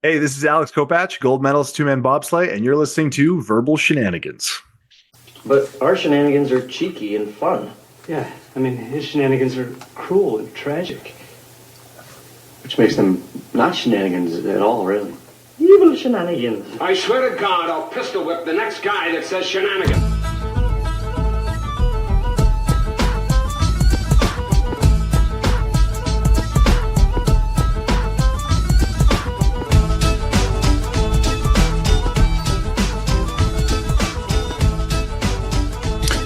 Hey, this is Alex Kopacz, gold medalist two-man bobsleigh, and you're listening to Verbal Shenanigans. But our shenanigans are cheeky and fun. Yeah, I mean, his shenanigans are cruel and tragic. Which makes them not shenanigans at all, really. Evil shenanigans. I swear to God, I'll pistol whip the next guy that says shenanigans.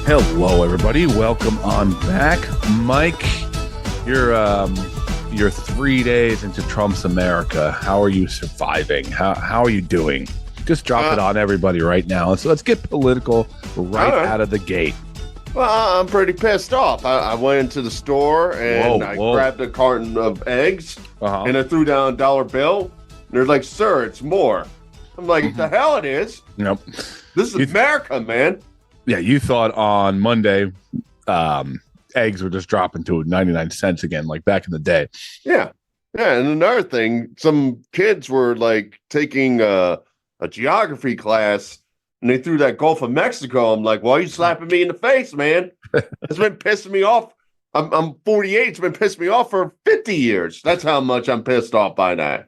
Hello, everybody. Welcome on back. Mike, you're 3 days into Trump's America. How are you surviving? How are you doing? Just drop it on everybody right now. So let's get political right out of the gate. Well, I'm pretty pissed off. I went into the store and I grabbed a carton of eggs and I threw down a $1 bill. And they're like, "Sir, it's more." I'm like, "The hell it is." Nope. This is America, man. Yeah, you thought on Monday eggs were just dropping to 99 cents again, like back in the day. Yeah. And another thing, some kids were like taking a geography class and they threw that Gulf of Mexico. I'm like, "Why are you slapping me in the face, man?" It's been pissing me off. I'm 48. It's been pissing me off for 50 years. That's how much I'm pissed off by that.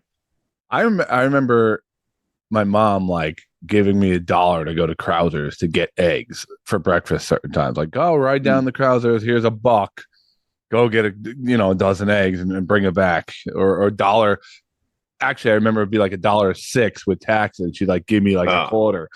I remember my mom giving me $1 to go to Krauser's to get eggs for breakfast certain times. Like, "Oh, ride down the Krauser's, here's $1. Go get a dozen eggs and bring it back." Or $1. Actually, I remember it'd be like $1.06 with taxes. She'd give me a quarter.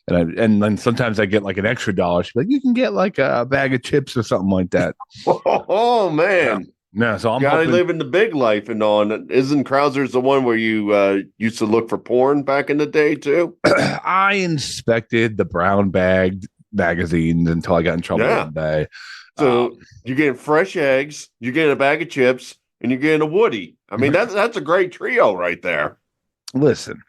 And then sometimes I get an extra $1. She'd be like, "You can get a bag of chips or something like that." Oh man. Yeah, so I'm gotta live in the big life and on. Isn't Krauser's the one where you used to look for porn back in the day too? I inspected the brown bagged magazines until I got in trouble one day. So you're getting fresh eggs, you're getting a bag of chips, and you're getting a Woody. I mean, that's a great trio right there. Listen,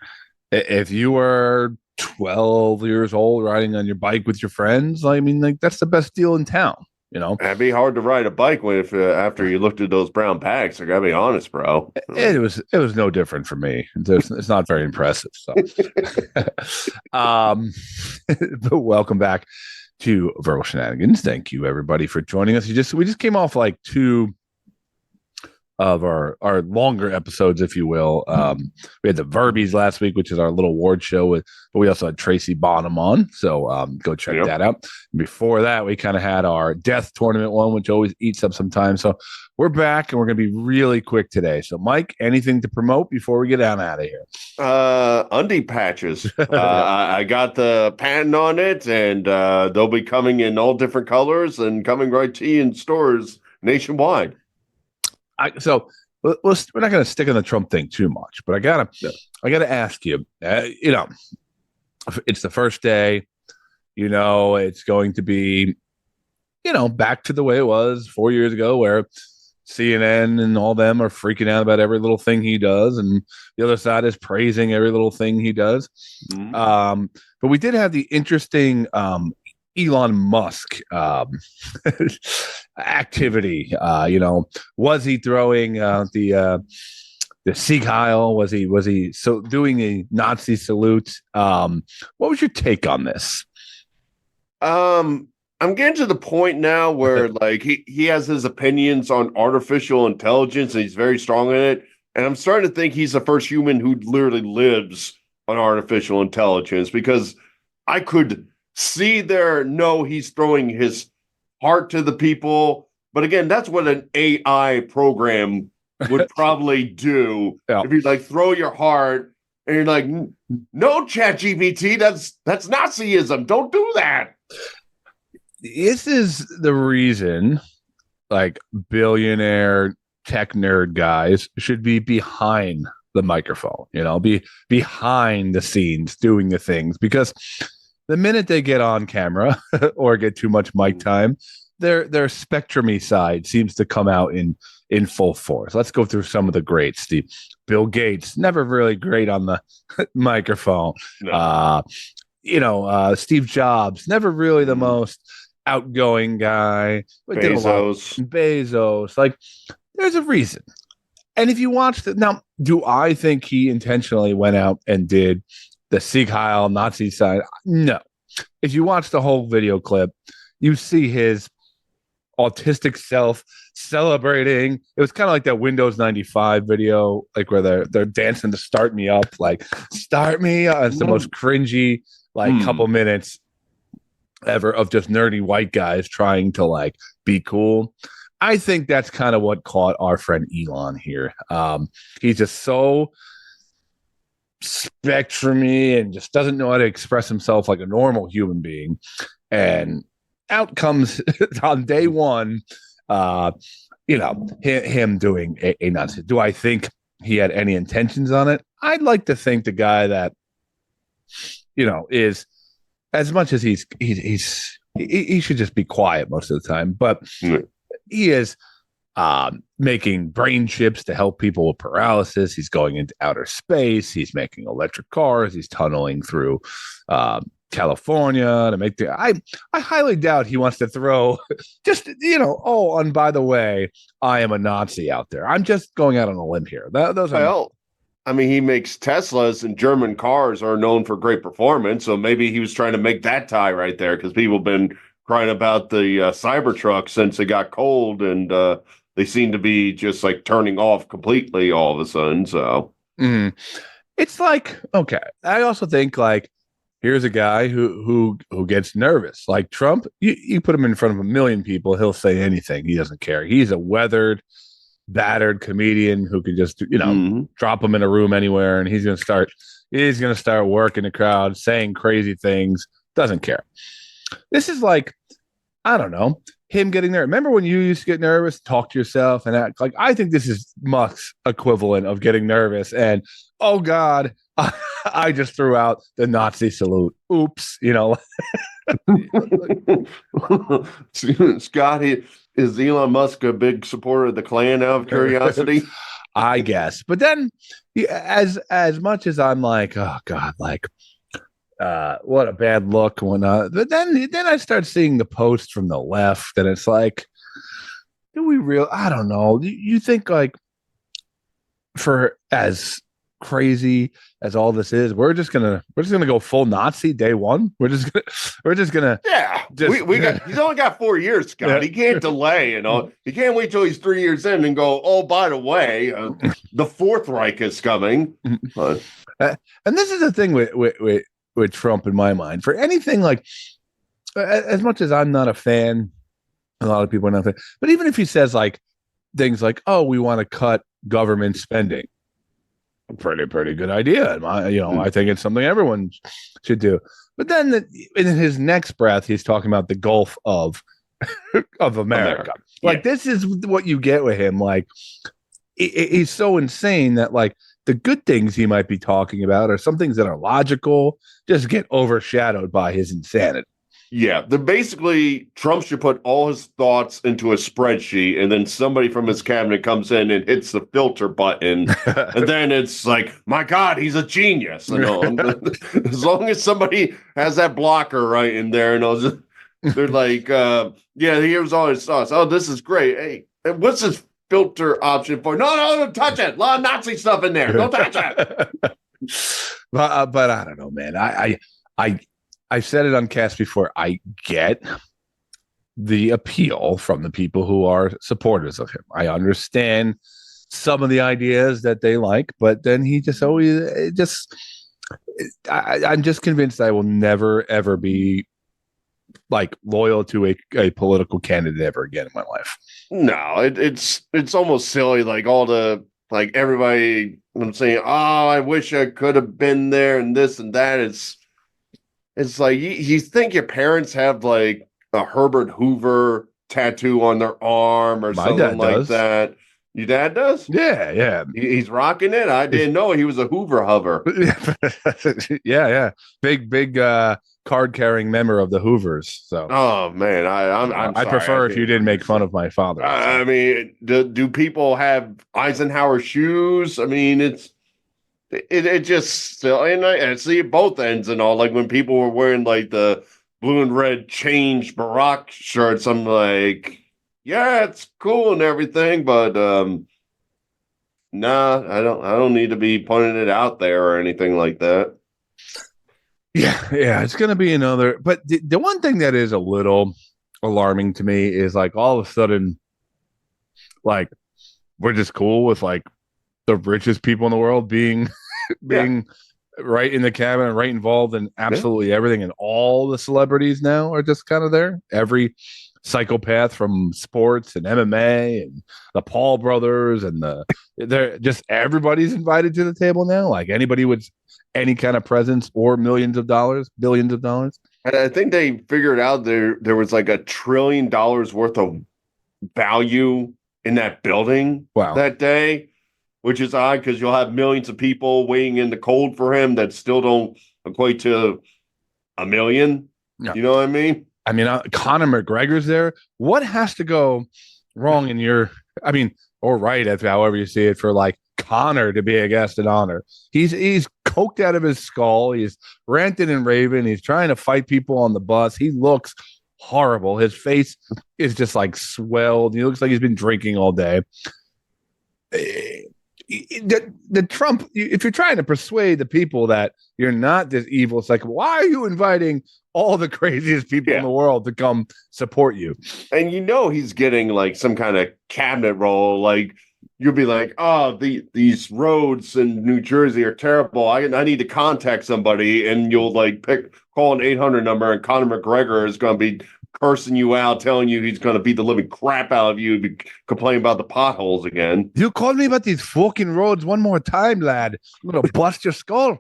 if you were 12 years old riding on your bike with your friends, that's the best deal in town. It'd be hard to ride a bike after you looked at those brown bags. I gotta be honest, bro. It was no different for me. It's not very impressive. So, but welcome back to Verbal Shenanigans. Thank you everybody for joining us. We just came off two of our longer episodes, if you will. We had the Verbies last week, which is our little award show, but we also had Tracy Bonham on, so go check that out. Before that, we kind of had our death tournament one, which always eats up some time. So we're back, and we're going to be really quick today. So, Mike, anything to promote before we get out of here? Undie patches. I got the patent on it, and they'll be coming in all different colors and coming right to you in stores nationwide. So we're not going to stick on the Trump thing too much, but I gotta ask you. It's the first day. It's going to be, back to the way it was 4 years ago, where CNN and all them are freaking out about every little thing he does, and the other side is praising every little thing he does. Mm-hmm. But we did have the interesting Elon Musk activity. Was he throwing the Sieg Heil? Was he so doing a Nazi salute? What was your take on this? I'm getting to the point now where he has his opinions on artificial intelligence and he's very strong in it. And I'm starting to think he's the first human who literally lives on artificial intelligence, because I could see he's throwing his heart to the people. But again, that's what an AI program would probably do. Yeah. If you throw your heart and you're like, "No, ChatGPT, that's Nazism. Don't do that." This is the reason billionaire tech nerd guys should be behind the microphone, be behind the scenes doing the things, because the minute they get on camera or get too much mic time, their spectrum-y side seems to come out in full force. Let's go through some of the greats. Bill Gates, never really great on the microphone. No. Steve Jobs, never really the most outgoing guy. Bezos. There's a reason. And if you watch now, do I think he intentionally went out and did the Sieg Heil Nazi sign? No. If you watch the whole video clip, you see his autistic self celebrating. It was kind of like that Windows 95 video, like where they're dancing to Start Me Up, like Start Me Up. It's the most cringy couple minutes ever of just nerdy white guys trying to like be cool. I think that's kind of what caught our friend Elon here. He's just so spectrumy and just doesn't know how to express himself like a normal human being. And out comes on day one, him doing a Nazi. Do I think he had any intentions on it? I'd like to think the guy that, is as much as he should just be quiet most of the time, but he is making brain chips to help people with paralysis. He's going into outer space. He's making electric cars. He's tunneling through California to make I highly doubt he wants to throw just, and by the way, I am a Nazi out there. I'm just going out on a limb here. He makes Teslas, and German cars are known for great performance. So maybe he was trying to make that tie right there, because people have been crying about the Cybertruck since it got cold, and they seem to be just like turning off completely all of a sudden. So it's like, okay. I also think like, here's a guy who gets nervous. Like Trump, you put him in front of a million people, he'll say anything. He doesn't care. He's a weathered, battered comedian who could just, drop him in a room anywhere, and he's gonna start working the crowd, saying crazy things. Doesn't care. This is like, I don't know, him getting there. Remember when you used to get nervous, talk to yourself and act like, I think this is Musk's equivalent of getting nervous and, oh God, I just threw out the Nazi salute. Oops, Scott, is Elon Musk a big supporter of the Klan out of curiosity? I guess. But then as much as I'm like, oh God, like what a bad look when but then I start seeing the posts from the left, and it's like, I don't know. You think like, for as crazy as all this is, we're just gonna go full Nazi day one. We're just gonna he's only got 4 years, Scott. Yeah. He can't delay, he can't wait till he's 3 years in and go, oh, by the way, the Fourth Reich is coming. And this is the thing with Trump in my mind. For anything like, as much as I'm not a fan, a lot of people are not a fan, but even if he says like things like, oh, we want to cut government spending, pretty good idea. I think it's something everyone should do. But then in his next breath, he's talking about the Gulf of America. Like, this is what you get with him. Like, he's so insane that like the good things he might be talking about, or some things that are logical, just get overshadowed by his insanity. Yeah, basically Trump should put all his thoughts into a spreadsheet, and then somebody from his cabinet comes in and hits the filter button, and then it's like, my God, he's a genius. As long as somebody has that blocker right in there, they're like, here's all his thoughts. Oh, this is great. Hey, what's this filter option for? No, don't touch it. A lot of Nazi stuff in there. Don't touch it. But I don't know, man. I've said it on cast before. I get the appeal from the people who are supporters of him. I understand some of the ideas that they like, but then he just always I'm just convinced I will never ever be like loyal to a political candidate ever again in my life. No, it's almost silly. Like all the everybody, I'm saying, oh, I wish I could have been there and this and that. It's like you think your parents have like a Herbert Hoover tattoo on their arm or something like that. Your dad does? Yeah. He's rocking it. I didn't know he was a Hoover hover. yeah. Big card carrying member of the Hoovers. So, oh man, I prefer if you didn't make fun of my father. I mean, do people have Eisenhower shoes? I mean, it just still, and I see both ends and all. Like when people were wearing like the blue and red change Barack shirts, I'm like, yeah, it's cool and everything, but Nah, I don't need to be putting it out there or anything like that. Yeah, it's going to be another. But the one thing that is a little alarming to me is like all of a sudden, like we're just cool with like the richest people in the world being right in the cabinet, right involved in absolutely everything, and all the celebrities now are just kind of there. Every psychopath from sports and MMA and the Paul brothers and they're just everybody's invited to the table now. Like anybody with any kind of presence or millions of dollars, billions of dollars. And I think they figured out there was like $1 trillion worth of value in that building that day, which is odd because you'll have millions of people waiting in the cold for him that still don't equate to $1 million. No. You know what I mean? I mean, Conor McGregor's there. What has to go wrong in your, I mean, or right, if however you see it, for like Conor to be a guest in honor? He's coked out of his skull. He's ranting and raving. He's trying to fight people on the bus. He looks horrible. His face is just like swelled. He looks like he's been drinking all day. The Trump, if you're trying to persuade the people that you're not this evil, it's like, why are you inviting all the craziest people in the world to come support you? And you know he's getting like some kind of cabinet role. Like you'll be like, oh, these roads in New Jersey are terrible. I need to contact somebody, and you'll like call an 800 number, and Conor McGregor is going to be cursing you out, telling you he's going to beat the living crap out of you, be complaining about the potholes again. You called me about these fucking roads one more time, lad. I'm going to bust your skull.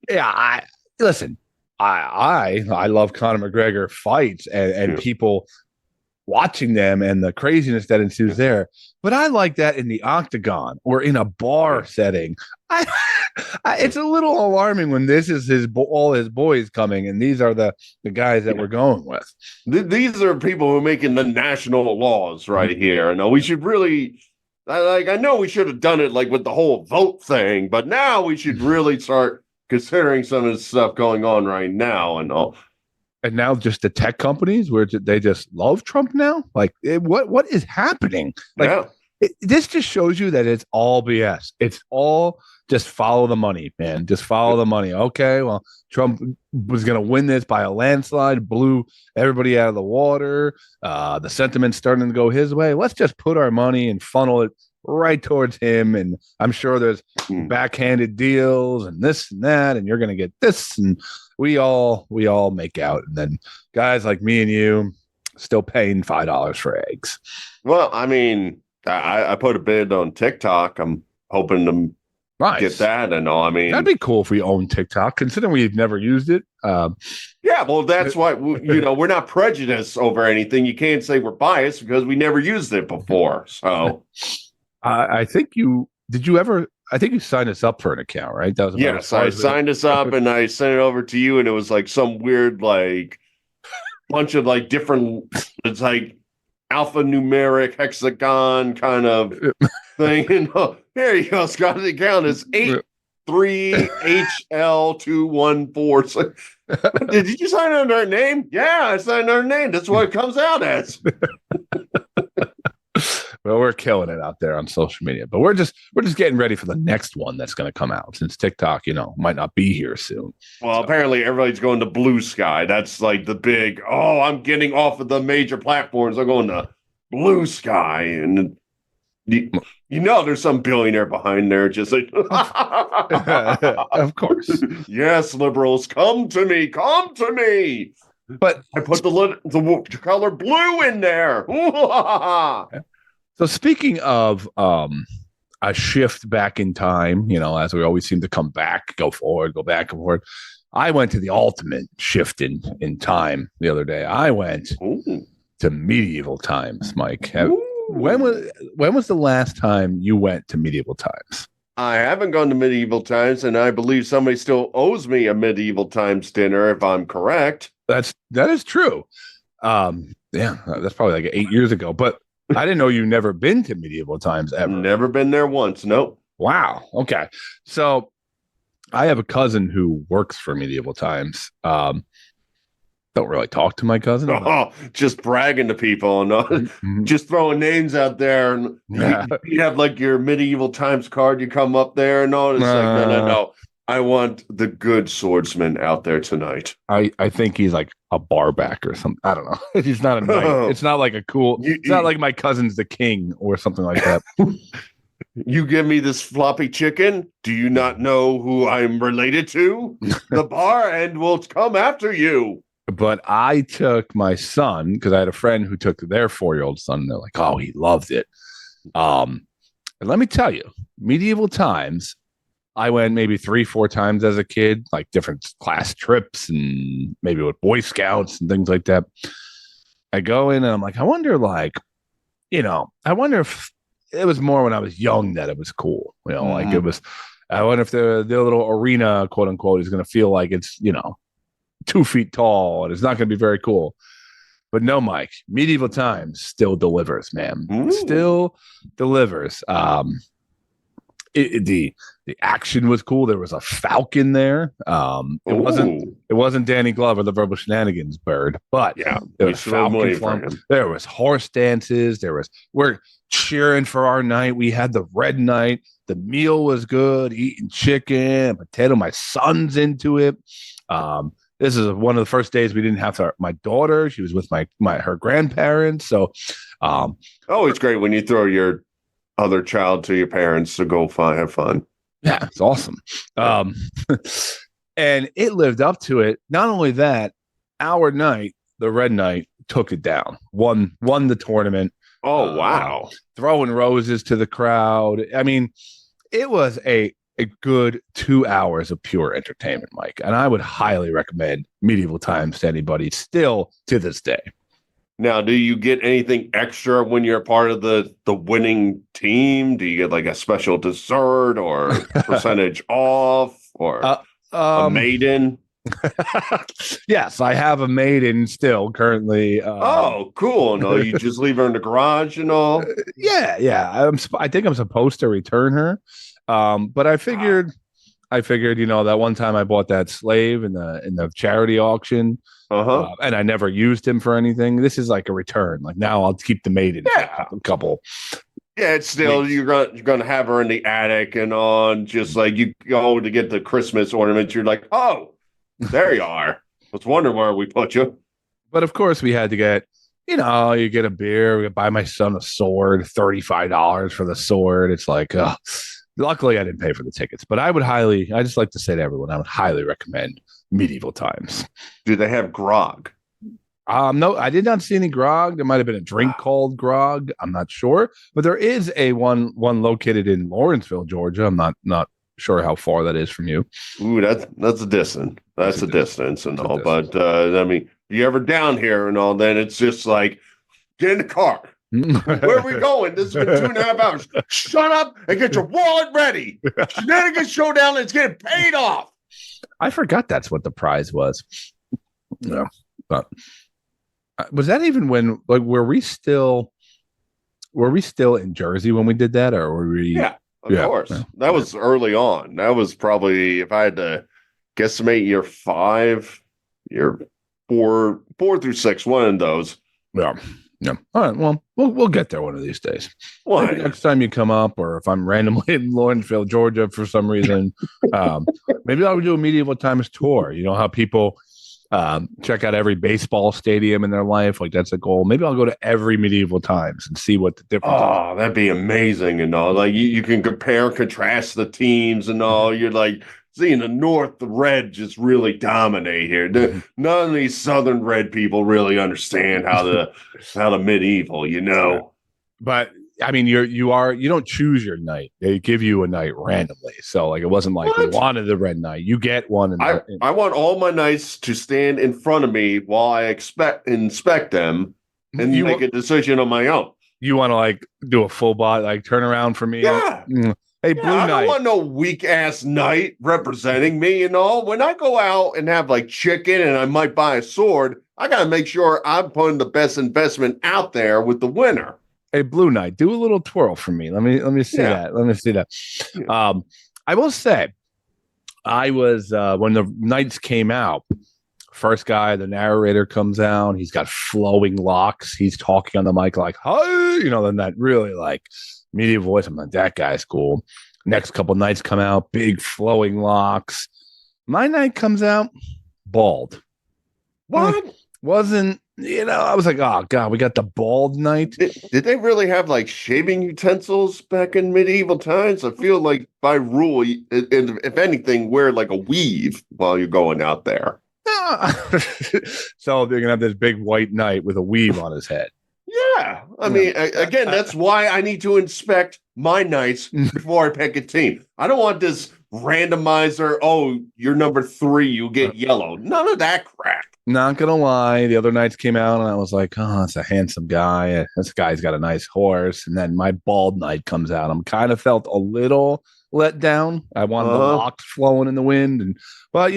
Yeah, listen, I love Conor McGregor fights and people watching them and the craziness that ensues there. But I like that in the octagon or in a bar setting. It's a little alarming when this is all his boys coming, and these are the guys that we're going with. These are people who are making the national laws right here. And we should really, I know we should have done it like with the whole vote thing, but now we should really start considering some of the stuff going on right now and all. And now just the tech companies where they just love Trump now. Like what is happening? Like this just shows you that it's all BS. It's all just follow the money, man. Just follow the money. Okay, well, Trump was going to win this by a landslide, blew everybody out of the water. The sentiment's starting to go his way. Let's just put our money and funnel it right towards him. And I'm sure there's backhanded deals and this and that, and you're going to get this, and we all make out. And then guys like me and you still paying $5 for eggs. Well, I mean, I put a bid on TikTok. I'm hoping to get that and all. I mean, that'd be cool if we own TikTok, considering we've never used it. Yeah, well, that's why we're not prejudiced over anything. You can't say we're biased because we never used it before. So, I think you signed us up for an account, right? That was yes. I signed us up and I sent it over to you, and it was like some weird like bunch of like different. It's like alphanumeric hexagon kind of thing. And here you go, Scott. The account is 83HL214. So, did you sign under our name? Yeah, I signed our name. That's what it comes out as. Well, we're killing it out there on social media, but we're just getting ready for the next one that's going to come out, since TikTok, might not be here soon. Well, apparently everybody's going to Blue Sky. That's like the big, I'm getting off of the major platforms. I'm going to Blue Sky. And there's some billionaire behind there just like, of course. Yes, liberals, come to me. But I put the color blue in there. So speaking of a shift back in time, as we always seem to come back, go forward, go back and forward, I went to the ultimate shift in time the other day. I went to medieval times, Mike. When was the last time you went to medieval times? I haven't gone to medieval times, and I believe somebody still owes me a medieval times dinner, if I'm correct. That is true. That's probably like 8 years ago, but I didn't know you've never been to medieval times ever. Never been there once. Nope. Wow. Okay. So I have a cousin who works for medieval times. don't really talk to my cousin. Oh, just bragging to people and just throwing names out there. And you have like your medieval times card. You come up there and all. It's like, no. I want the good swordsman out there tonight. I think he's like a barback or something. I don't know. He's not a knight. It's not like a cool. It's not like my cousin's the king or something like that. You give me this floppy chicken. Do you not know who I'm related to? The bar and will come after you. But I took my son because I had a friend who took their 4-year-old son. And they're like, oh, he loved it. And let me tell you, medieval times. I went maybe 3-4 times as a kid, like different class trips and maybe with Boy Scouts and things like that. I go in and I'm like, I wonder if it was more when I was young that it was cool. Like it was, I wonder if the little arena, quote unquote, is going to feel like it's, 2 feet tall and it's not going to be very cool. But no, Mike, medieval times still delivers, man. Still delivers. The action was cool. There was a falcon there. It wasn't Danny Glover, the Verbal Shenanigans bird, but there was falcon. There was horse dances. We're cheering for our night. We had the red night. The meal was good. Eating chicken, potato. My son's into it. This is one of the first days we didn't have my daughter. She was with her grandparents. So, it's great when you throw your other child to your parents to go have fun. Yeah, it's awesome. And it lived up to it. Not only that, our night, the Red Knight, took it down. Won the tournament. Oh, wow. Throwing roses to the crowd. I mean, it was a good 2 hours of pure entertainment, Mike. And I would highly recommend Medieval Times to anybody still to this day. Now, do you get anything extra when you're a part of the winning team? Do you get like a special dessert or percentage off or a maiden? Yes, I have a maiden still currently. Cool. No, you just leave her in the garage and all? Yeah. I think I'm supposed to return her. But I figured, that one time I bought that slave in the charity auction. And I never used him for anything. This is like a return. Like now I'll keep the maiden for a couple. Yeah, it's still weeks. You're gonna have her in the attic and on, just like you go to get the Christmas ornaments. You're like, oh, there you are. I was wondering where we put you. But of course we had to get, you get a beer. We buy my son a sword, $35 for the sword. It's like, luckily I didn't pay for the tickets, but I just like to say to everyone, I would highly recommend Medieval Times. Do they have grog? No, I did not see any grog. There might have been a drink called grog. I'm not sure, but there is a one located in Lawrenceville, Georgia. I'm not sure how far that is from you. Ooh, that's a distance. That's a distance and all. But I mean, you ever down here and all, then it's just like, get in the car. Where are we going? This has been 2.5 hours. Shut up and get your wallet ready. Shenanigans Showdown is getting paid off. I forgot that's what the prize was. No, but was that even when? Like, were we still in Jersey when we did that, or were we? Yeah, of course. Yeah. That was early on. That was probably, if I had to guesstimate, year 5, year 4 through 6, one of those. Yeah. Yeah. All right. Well, we'll get there one of these days. Maybe next time you come up, or if I'm randomly in Lawrenceville, Georgia, for some reason, maybe I'll do a Medieval Times tour. You know how people check out every baseball stadium in their life, like that's a goal. Maybe I'll go to every Medieval Times and see what the difference. Oh, that'd be amazing and all. Like you can compare and contrast the teams and all. You're like, see, in the North, the red just really dominate here. None of these Southern red people really understand how the medieval, But I mean, you don't choose your night. They give you a night randomly. So like, it wasn't like we wanted the red night. You get one. I want all my knights to stand in front of me while I inspect them and make a decision on my own. You want to like do a full bot, like turn around for me? Yeah. Hey, Blue I Knight. don't want no weak ass knight representing me and all. When I go out and have like chicken and I might buy a sword, I got to make sure I'm putting the best investment out there with the winner. Hey, Blue Knight, do a little twirl for me. Let me see that. Let me see that. Yeah. I will say, I was when the Knights came out First guy, the narrator comes out. He's got flowing locks. He's talking on the mic like, "Hi," then that really like media voice. I'm like, that guy's cool. Next couple nights come out, big flowing locks. My night comes out, bald. What? Wasn't, I was like, oh God, we got the bald night. Did they really have like shaving utensils back in medieval times? I feel like by rule, if anything, wear like a weave while you're going out there. So they're gonna have this big white knight with a weave on his head. Yeah, I mean, again, that's why I need to inspect my knights before I pick a team. I don't want this randomizer. Oh, you're number 3, you get yellow. None of that crap. Not gonna lie, the other nights came out and I was like, oh, that's a handsome guy. This guy's got a nice horse. And then my bald knight comes out. I'm kind of felt a little let down. I wanted the locks flowing in the wind, but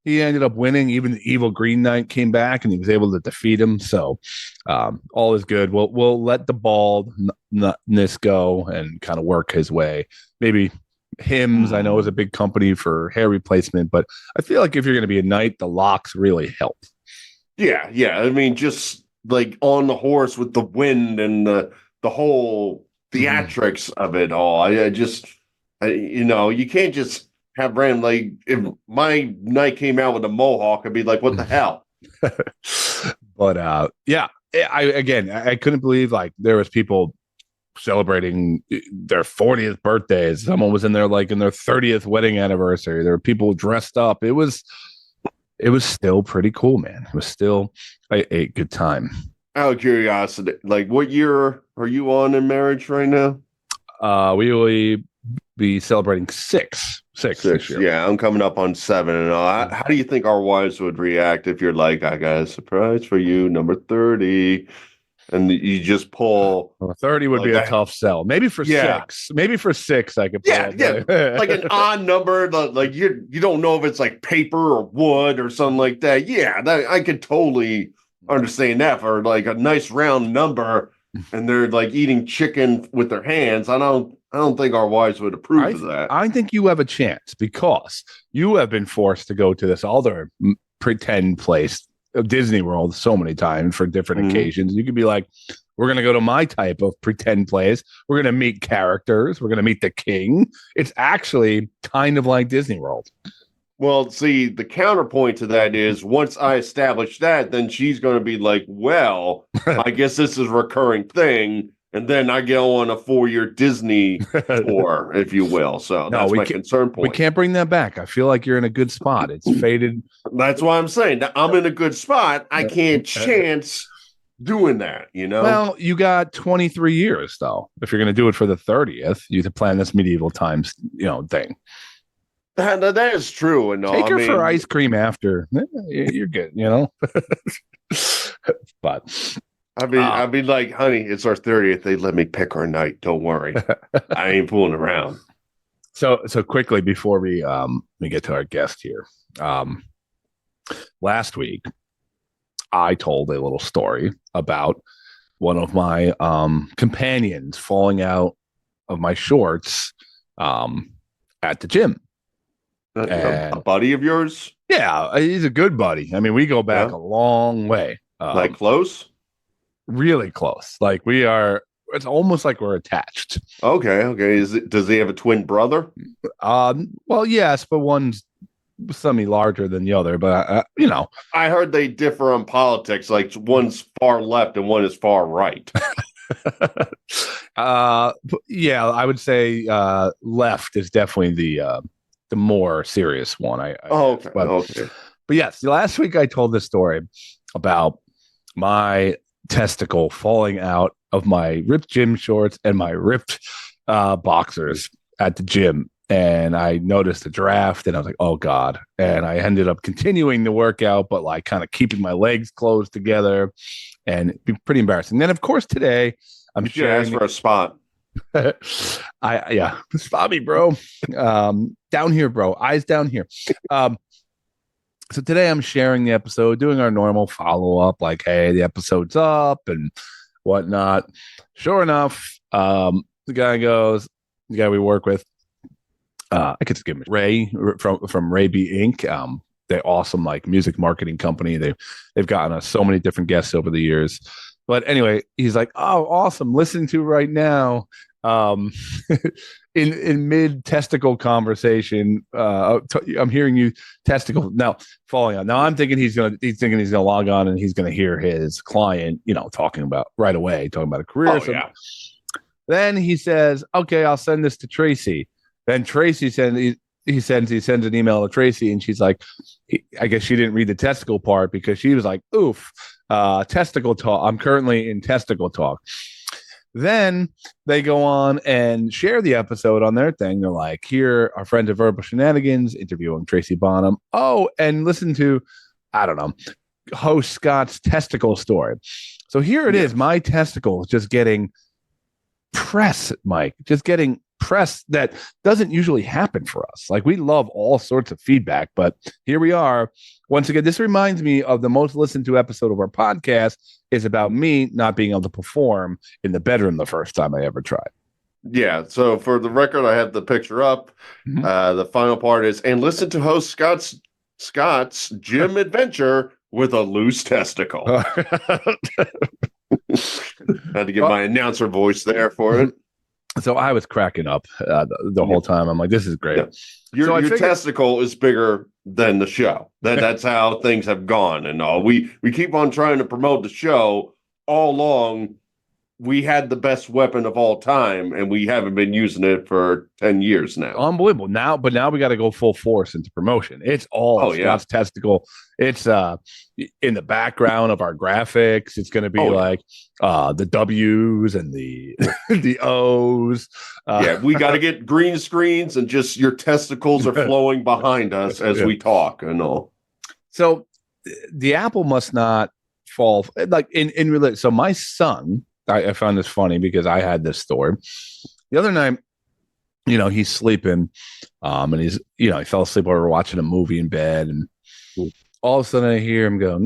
he ended up winning. Even the evil Green Knight came back and he was able to defeat him. So all is good. We'll let the baldness go and kind of work his way. Maybe Hims, I know, is a big company for hair replacement, but I feel like if you're going to be a knight, the locks really help. Yeah. I mean, just like on the horse with the wind and the whole theatrics of it all. You can't just have random, like, if my knight came out with a mohawk, I'd be like, what the hell? But I couldn't believe like there was people celebrating their 40th birthdays. Someone was in there like in their 30th wedding anniversary. There were people dressed up. It was still pretty cool, man. It was still a good time. Out of curiosity, like, what year are you on in marriage right now? We will be celebrating six this year. Yeah, I'm coming up on 7 and all. How do you think our wives would react if you're like, I got a surprise for you, number 30, and you just pull 30 would be a tough sell. Maybe for 6. Maybe for 6 I could pull. Yeah. Like an odd number, like you don't know if it's like paper or wood or something like that. Yeah, I could totally understand that for like a nice round number, and they're like eating chicken with their hands. I don't think our wives would approve of that. I think you have a chance because you have been forced to go to this other pretend place of Disney World so many times for different occasions. You could be like, we're going to go to my type of pretend place. We're going to meet characters. We're going to meet the king. It's actually kind of like Disney World. Well, see, the counterpoint to that is once I establish that, then she's going to be like, well, I guess this is a recurring thing. And then I go on a 4-year Disney tour, if you will. So that's my concern point. We can't bring that back. I feel like you're in a good spot. It's faded. That's why I'm saying that I'm in a good spot. I can't chance doing that, Well, you got 23 years, though. If you're going to do it for the 30th, you have to plan this medieval times, thing. That is true. And take her for ice cream after. You're good, But I'd be like, honey, it's our 30th. They let me pick our night. Don't worry. I ain't fooling around. So quickly before we get to our guest here. Last week, I told a little story about one of my companions falling out of my shorts at the gym. A buddy of yours? Yeah, he's a good buddy. I mean, we go back a long way. Like close? Really close. Like we are. It's almost like we're attached. Okay. Does he have a twin brother? Well, yes, but one's semi larger than the other. But I heard they differ on politics. Like one's far left and one is far right. Yeah, I would say left is definitely the more serious one. Okay. But yes, last week I told this story about my testicle falling out of my ripped gym shorts and my ripped boxers at the gym. And I noticed the draft and I was like, oh God. And I ended up continuing the workout, but like kind of keeping my legs closed together, and it'd be pretty embarrassing. Then of course today I'm sharing ask for a spot. Spot me, bro. Down here, bro. Eyes down here. So today I'm sharing the episode, doing our normal follow-up, like, hey, the episode's up and whatnot. Sure enough, the guy we work with, I could just give him Ray from Ray B Inc. they awesome like music marketing company. They've gotten us so many different guests over the years. But anyway, he's like, "Oh, awesome! Listening to right now." In mid testicle conversation, I'm hearing you testicle now falling out. Now I'm thinking he's gonna log on and he's gonna hear his client, talking about right away, talking about a career. Oh, yeah. Then he says, "Okay, I'll send this to Tracy." Then Tracy sends an email to Tracy, and she's like, I guess she didn't read the testicle part because she was like, "Oof, testicle talk. I'm currently in testicle talk." Then they go on and share the episode on their thing. They're like, "Here, our friends at Verbal Shenanigans interviewing Tracy Bonham." Oh, and listen to, I don't know, host Scott's testicle story. So here it is, my testicle just getting press, Mike, just getting press that doesn't usually happen for us. Like, we love all sorts of feedback, but here we are. Once again, this reminds me of the most listened to episode of our podcast is about me not being able to perform in the bedroom the first time I ever tried. Yeah. So for the record, I have the picture up. The final part is, and listen to host Scott's gym adventure with a loose testicle. Had to get my announcer voice there for it. So I was cracking up the whole time. I'm like, this is great. Yeah. Your testicle is bigger than the show. That's how things have gone and all. We keep on trying to promote the show all along. We had the best weapon of all time, and we haven't been using it for 10 years now. Unbelievable. Now we got to go full force into promotion. It's all Scott's testicle. It's in the background of our graphics. It's going to be the W's and the the O's. We got to get green screens and just your testicles are flowing behind us as we talk and all. So the apple must not fall like in relation. So my son, I found this funny because I had this story the other night. He's sleeping, and he fell asleep while we were watching a movie in bed, and all of a sudden I hear him go,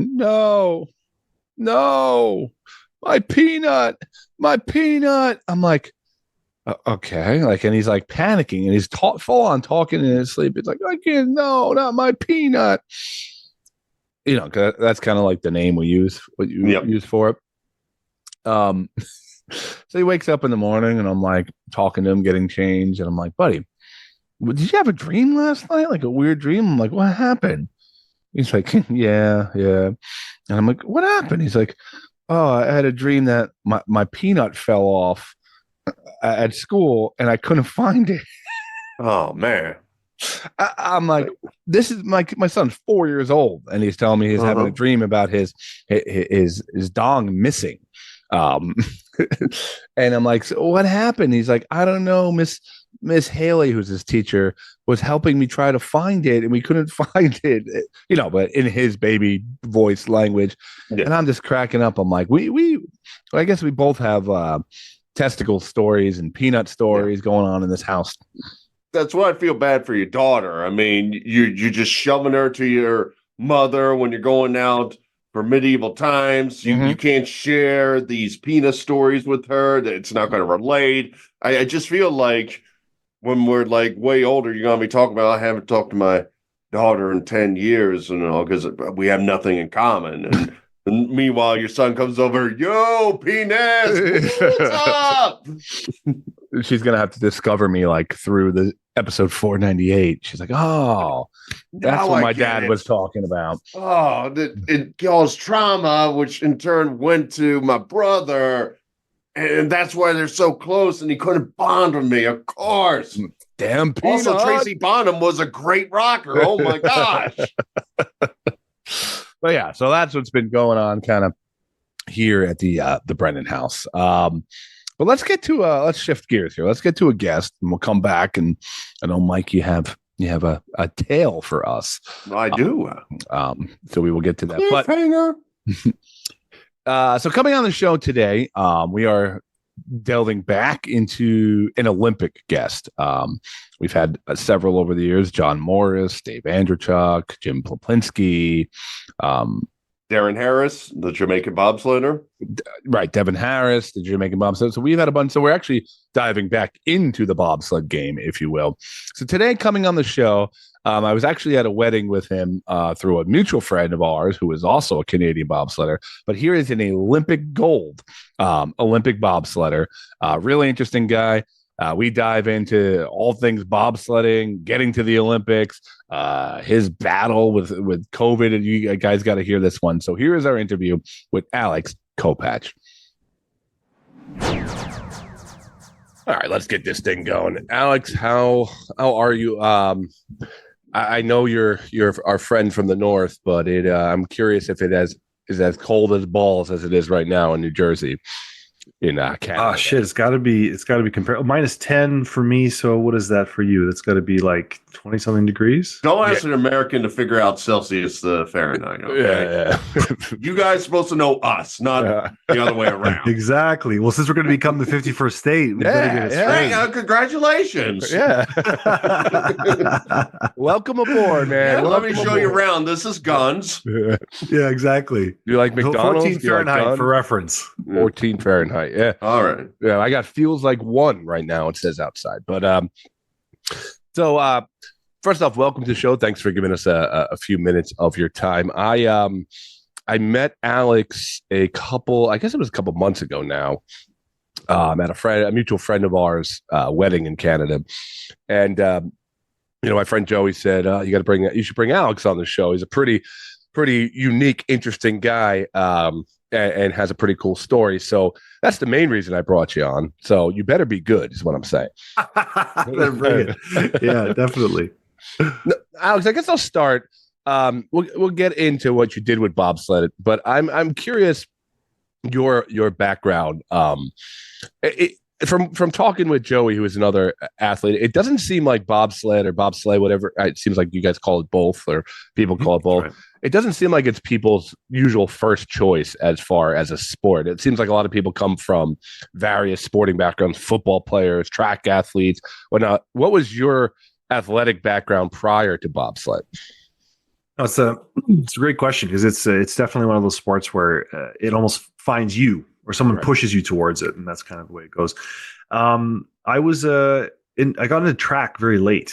"No, my peanut." I'm like, okay, and he's like panicking, and he's full on talking in his sleep. It's like, I can't, no, not my peanut. 'Cause that's kind of like the name we use, what you use for it. So he wakes up in the morning and I'm like talking to him, getting changed. And I'm like, "Buddy, did you have a dream last night? Like a weird dream?" I'm like, "What happened?" He's like, yeah. And I'm like, "What happened?" He's like, "Oh, I had a dream that my peanut fell off at school and I couldn't find it." Oh, man. I'm like, this is my son's 4 years old, and he's telling me he's having a dream about his dong missing. And I'm like, "So what happened?" He's like, "I don't know. Miss Haley, who's his teacher, was helping me try to find it, and we couldn't find it." But in his baby voice language. Yeah. And I'm just cracking up. I'm like, I guess we both have testicle stories and peanut stories going on in this house. That's why I feel bad for your daughter. I mean, you're just shoving her to your mother when you're going out for medieval times. You can't share these penis stories with her. That it's not going to relate. I just feel like when we're like way older, you're going to be talking about, I haven't talked to my daughter in 10 years, because we have nothing in common. And meanwhile, your son comes over, "Yo, penis, what's up?" She's going to have to discover me like through the episode 498. She's like, "Oh, that's what my dad was talking about." Oh, it caused trauma, which in turn went to my brother. And that's why they're so close, and he couldn't bond with me, of course. Damn peanut. Also, Tracy Bonham was a great rocker. Oh, my gosh. But yeah, so that's what's been going on kind of here at the Brennan house. But let's shift gears here. Let's get to a guest, and we'll come back. And I know, Mike, you have a tale for us. I do. So we will get to that. So coming on the show today, we are delving back into an Olympic guest. We've had several over the years: John Morris, Dave Andrechuk, Jim Ploplinski, Darren Harris, the Jamaican bobsledder. Right, Devin Harris, the Jamaican bobsled. So we've had a bunch. So we're actually diving back into the bobsled game, if you will. So today, coming on the show, I was actually at a wedding with him through a mutual friend of ours who is also a Canadian bobsledder. But here is an Olympic gold Olympic bobsledder. Really interesting guy. We dive into all things bobsledding, getting to the Olympics, his battle with COVID, and you guys got to hear this one. So here is our interview with Alex Kopacz. All right, let's get this thing going. Alex, how are you? I know you're our friend from the north, but I'm curious if it is as cold as balls as it is right now in New Jersey. In Canada. Oh shit! It's got to be comparable. -10 for me. So what is that for you? That's got to be like 20 something degrees. Don't ask an American to figure out Celsius Fahrenheit. Okay? Yeah. You guys supposed to know us, not the other way around. Exactly. Well, since we're going to become the 51st state, we better get it straight. Hey, congratulations. Yeah. Welcome aboard, man. Yeah, let me Welcome show you aboard. around. This is guns. Yeah, exactly. Do you like McDonald's? 14 Do you like Fahrenheit guns? for reference. 14 Fahrenheit. Yeah. All right. Yeah. I got feels like 1 right now. It says outside. But so first off, welcome to the show. Thanks for giving us a few minutes of your time. I met Alex I guess it was a couple months ago now. At a mutual friend of ours, wedding in Canada. And my friend Joey said, you should bring Alex on the show. He's a pretty unique, interesting guy. And has a pretty cool story. So that's the main reason I brought you on. So you better be good, is what I'm saying. Better bring it. Yeah, definitely. No, Alex, I guess I'll start. We'll get into what you did with bobsled, but I'm curious your background. From talking with Joey, who is another athlete, it doesn't seem like bobsled or bobsleigh, whatever. It seems like you guys call it both, or people call it both. Right. It doesn't seem like it's people's usual first choice as far as a sport. It seems like a lot of people come from various sporting backgrounds, football players, track athletes, whatnot. What was your athletic background prior to bobsled? No, it's a great question, because it's definitely one of those sports where it almost finds you, or someone pushes you towards it, and that's kind of the way it goes. I got into track very late.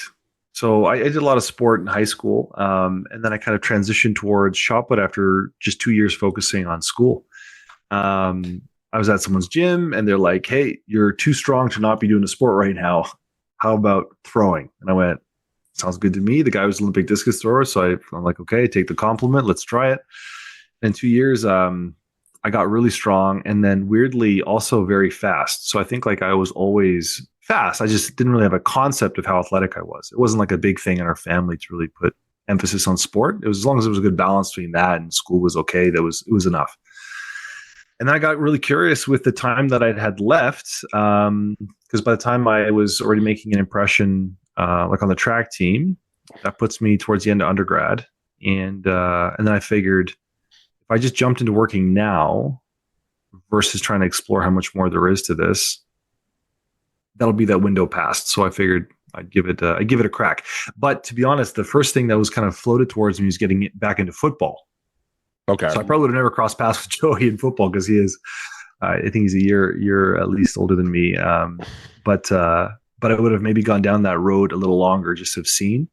So I did a lot of sport in high school, and then I kind of transitioned towards shot put after just 2 years focusing on school. I was at someone's gym, and they're like, "Hey, you're too strong to not be doing a sport right now. How about throwing?" And I went, "Sounds good to me." The guy was an Olympic discus thrower, so I'm like, "Okay, take the compliment. Let's try it." In 2 years, I got really strong, and then weirdly also very fast. So I think like I was always fast. I just didn't really have a concept of how athletic I was. It wasn't like a big thing in our family to really put emphasis on sport. It was, as long as there was a good balance between that and school was okay, it was enough. And then I got really curious with the time that I'd had left, because by the time I was already making an impression, like on the track team, that puts me towards the end of undergrad. And then I figured, if I just jumped into working now versus trying to explore how much more there is to this, that'll be that window past. So I figured I'd give it a crack. But to be honest, the first thing that was kind of floated towards me was getting back into football. Okay. So I probably would have never crossed paths with Joey in football, because he is, I think he's a year at least older than me. But I would have maybe gone down that road a little longer just to have seen.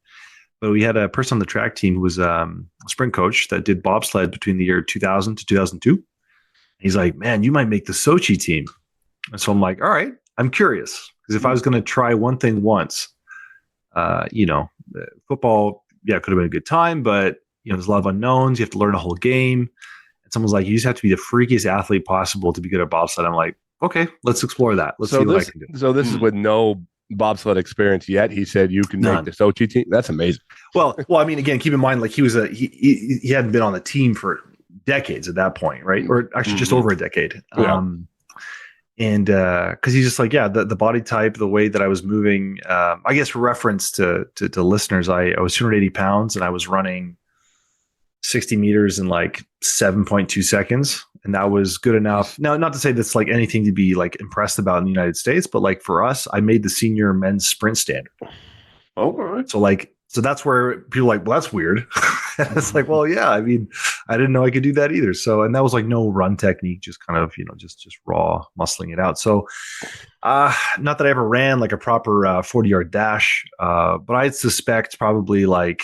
But we had a person on the track team who was a sprint coach that did bobsled between the year 2000 to 2002. He's like, "Man, you might make the Sochi team." And so I'm like, "All right, I'm curious." Because if I was going to try one thing once, football, yeah, could have been a good time, but there's a lot of unknowns. You have to learn a whole game. And someone's like, "You just have to be the freakiest athlete possible to be good at bobsled." I'm like, "Okay, let's explore that. Let's see what I can do." So this is with no bobsled experience yet. He said you can make the Sochi team. That's amazing. Well, I mean, again, keep in mind, like he hadn't been on the team for decades at that point, right? Or actually just over a decade. Yeah. And because he's just like, yeah, the body type, the way that I was moving, I guess for reference to listeners, I was 280 pounds and I was running 60 meters in like 7.2 seconds. And that was good enough. Now, not to say that's like anything to be like impressed about in the United States, but like for us, I made the senior men's sprint standard. Oh, all right. So that's where people are like, "Well, that's weird." It's like, well, yeah, I mean, I didn't know I could do that either. So, and that was like no run technique, just kind of, just raw muscling it out. So, not that I ever ran like a proper 40-yard dash, but I suspect probably like,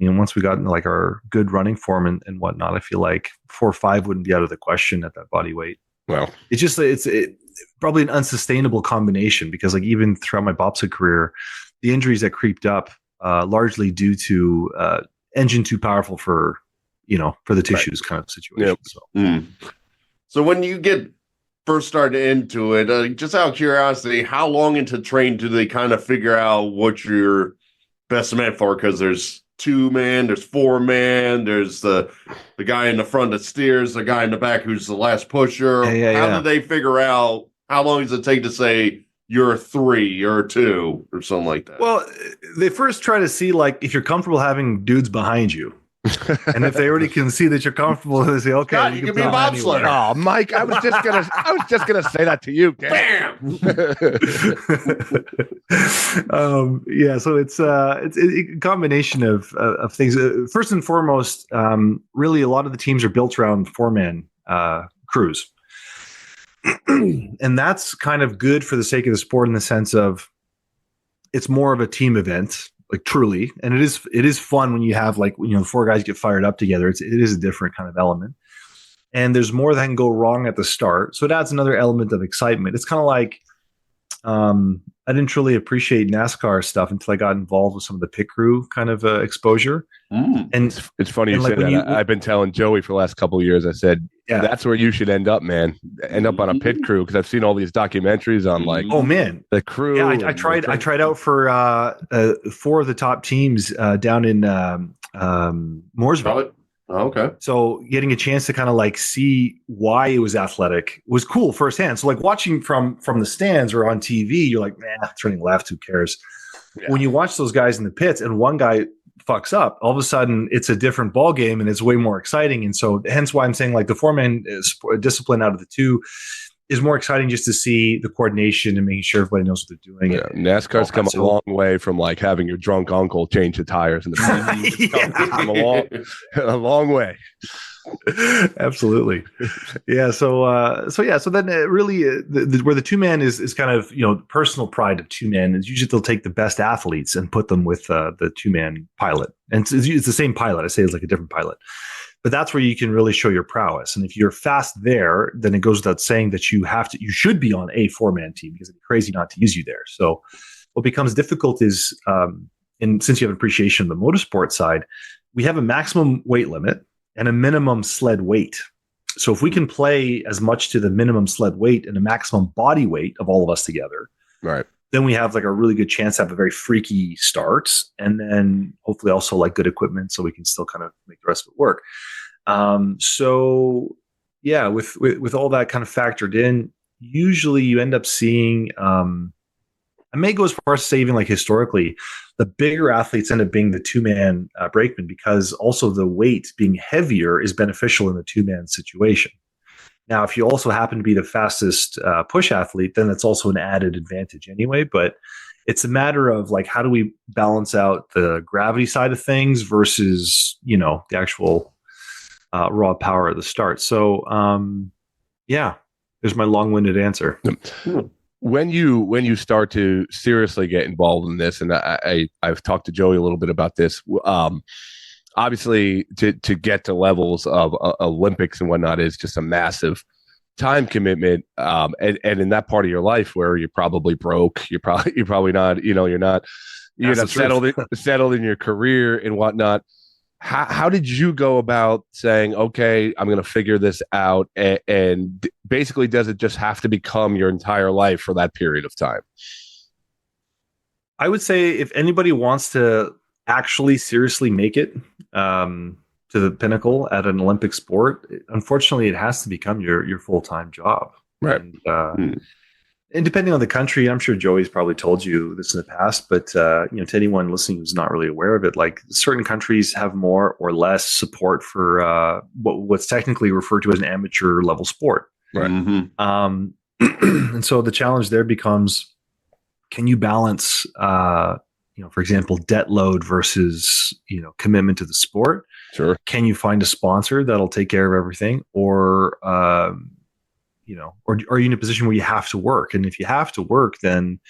once we got into like our good running form and whatnot, I feel like 4 or 5 wouldn't be out of the question at that body weight. Well, it's just, it's probably an unsustainable combination because like even throughout my bobsled career, the injuries that creeped up largely due to engine too powerful for the tissues kind of situation. Yep. So when you get first started into it, just out of curiosity, how long into train do they kind of figure out what you're best man for? Because there's 2-man, there's 4-man, there's the guy in the front that steers, the guy in the back who's the last pusher. How do they figure out how long does it take to say you're a 3 or a 2 or something like that? Well, they first try to see like if you're comfortable having dudes behind you. And if they already can see that you're comfortable, they say, "Okay, God, you can be a bobsledder." Oh, Mike, I was just gonna say that to you. Bam. Yeah, so it's a combination of things. First and foremost, really, a lot of the teams are built around 4-man crews, and that's kind of good for the sake of the sport in the sense of it's more of a team event. Like truly, and it is fun when you have like 4 guys get fired up together. It is a different kind of element, and there's more that can go wrong at the start, so it adds another element of excitement. It's kind of like I didn't truly appreciate NASCAR stuff until I got involved with some of the pit crew kind of exposure. And it's funny you say that. I've been telling Joey for the last couple of years. I said, that's where you should end up, man. End up on a pit crew, because I've seen all these documentaries on like, oh man, the crew. Yeah, I tried out for 4 of the top teams down in Mooresville. Oh, okay. So getting a chance to kind of like see why it was athletic was cool firsthand. So like watching from the stands or on TV, you're like, man, turning left, who cares? Yeah. When you watch those guys in the pits and one guy fucks up, all of a sudden it's a different ball game and it's way more exciting. And so hence why I'm saying like the 4-man discipline out of the 2 is more exciting, just to see the coordination and making sure everybody knows what they're doing. Yeah, NASCAR's come a long way from like having your drunk uncle change the tires in the come a long way. Absolutely. Yeah. So then really where the 2-man is kind of, personal pride of 2-man is usually they'll take the best athletes and put them with the 2-man pilot. And it's the same pilot. I say it's like a different pilot. But that's where you can really show your prowess. And if you're fast there, then it goes without saying that you should be on a 4-man team, because it'd be crazy not to use you there. So what becomes difficult is, and since you have an appreciation of the motorsport side, we have a maximum weight limit and a minimum sled weight. So if we can play as much to the minimum sled weight and the maximum body weight of all of us together, right, then we have like a really good chance to have a very freaky start, and then hopefully also like good equipment so we can still kind of make the rest of it work. So yeah, with all that kind of factored in, usually you end up seeing, I may go as far as saving like historically, the bigger athletes end up being the 2-man brakeman, because also the weight being heavier is beneficial in the 2-man situation. Now, if you also happen to be the fastest push athlete, then that's also an added advantage anyway. But it's a matter of like, how do we balance out the gravity side of things versus, the actual raw power at the start. So, yeah, there's my long-winded answer. When you start to seriously get involved in this, and I've talked to Joey a little bit about this, obviously to get to levels of Olympics and whatnot is just a massive time commitment. And in that part of your life where you're probably broke, you're probably not, you're not settled in your career and whatnot. How did you go about saying, okay, I'm going to figure this out? And basically, does it just have to become your entire life for that period of time? I would say if anybody wants to actually seriously make it to the pinnacle at an Olympic sport, unfortunately, it has to become your full-time job. Right. And depending on the country, I'm sure Joey's probably told you this in the past, but to anyone listening who's not really aware of it, like certain countries have more or less support for what's technically referred to as an amateur level sport. Right. And so the challenge there becomes, can you balance for example, debt load versus, commitment to the sport. Sure. Can you find a sponsor that'll take care of everything? Or, or are you in a position where you have to work? And if you have to work, then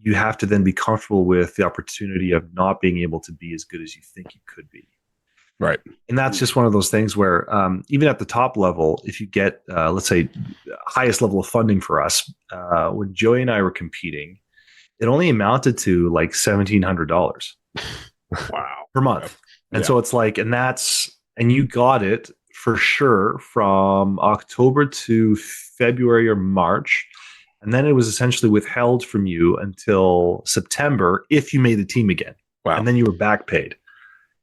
you have to then be comfortable with the opportunity of not being able to be as good as you think you could be. Right. And that's just one of those things where even at the top level, if you get, let's say, highest level of funding for us, when Joey and I were competing, it only amounted to like $1,700 per month. And so it's like, and you got it for sure from October to February or March. And then it was essentially withheld from you until September if you made the team again. Wow. And then you were back paid.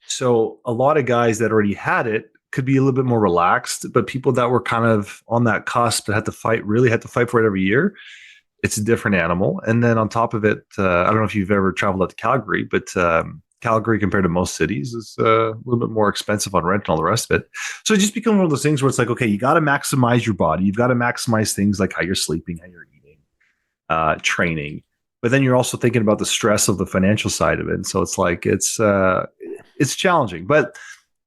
So a lot of guys that already had it could be a little bit more relaxed, but people that were kind of on that cusp that really had to fight for it every year, it's a different animal. And then on top of it, I don't know if you've ever traveled out to Calgary, but Calgary compared to most cities is a little bit more expensive on rent and all the rest of it. So it just becomes one of those things where it's like, okay, you got to maximize your body. You've got to maximize things like how you're sleeping, how you're eating, training. But then you're also thinking about the stress of the financial side of it. And so it's like, it's challenging, but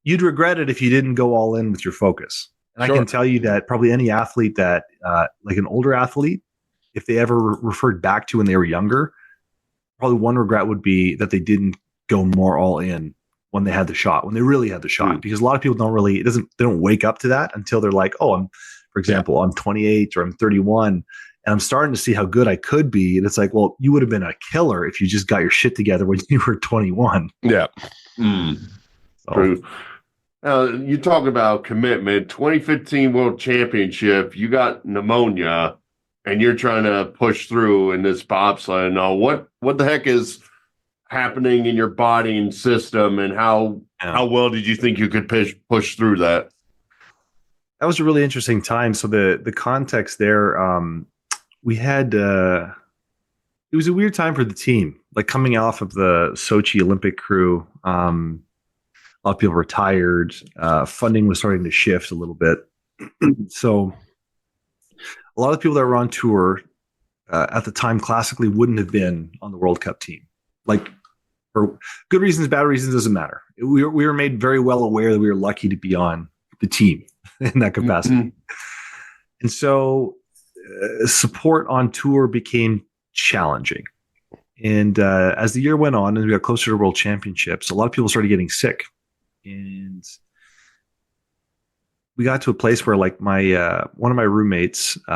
you'd regret it if you didn't go all in with your focus. And Sure. I can tell you that probably any athlete that, like an older athlete, if they ever referred back to when they were younger, probably one regret would be that they didn't go more all in when they had the shot, when they really had the shot. Because a lot of people they don't wake up to that until they're like, oh, for example, I'm 28 or I'm 31. And I'm starting to see how good I could be. And it's like, well, you would have been a killer if you just got your shit together when you were 21. Yeah. True. Now, you talk about commitment. 2015 World Championship, you got pneumonia, and you're trying to push through in this bobsled. Now, what the heck is happening in your body and system, and how well did you think you could push through that? That was a really interesting time. So the context there, we had it was a weird time for the team, like coming off of the Sochi Olympic crew. A lot of people retired. Funding was starting to shift a little bit. So a lot of people that were on tour at the time classically wouldn't have been on the World Cup team. Like, for good reasons, bad reasons, doesn't matter. We were made very well aware that we were lucky to be on the team in that capacity. Mm-hmm. And so support on tour became challenging. And as the year went on and we got closer to World Championships, a lot of people started getting sick. And we got to a place where, like, my one of my roommates, we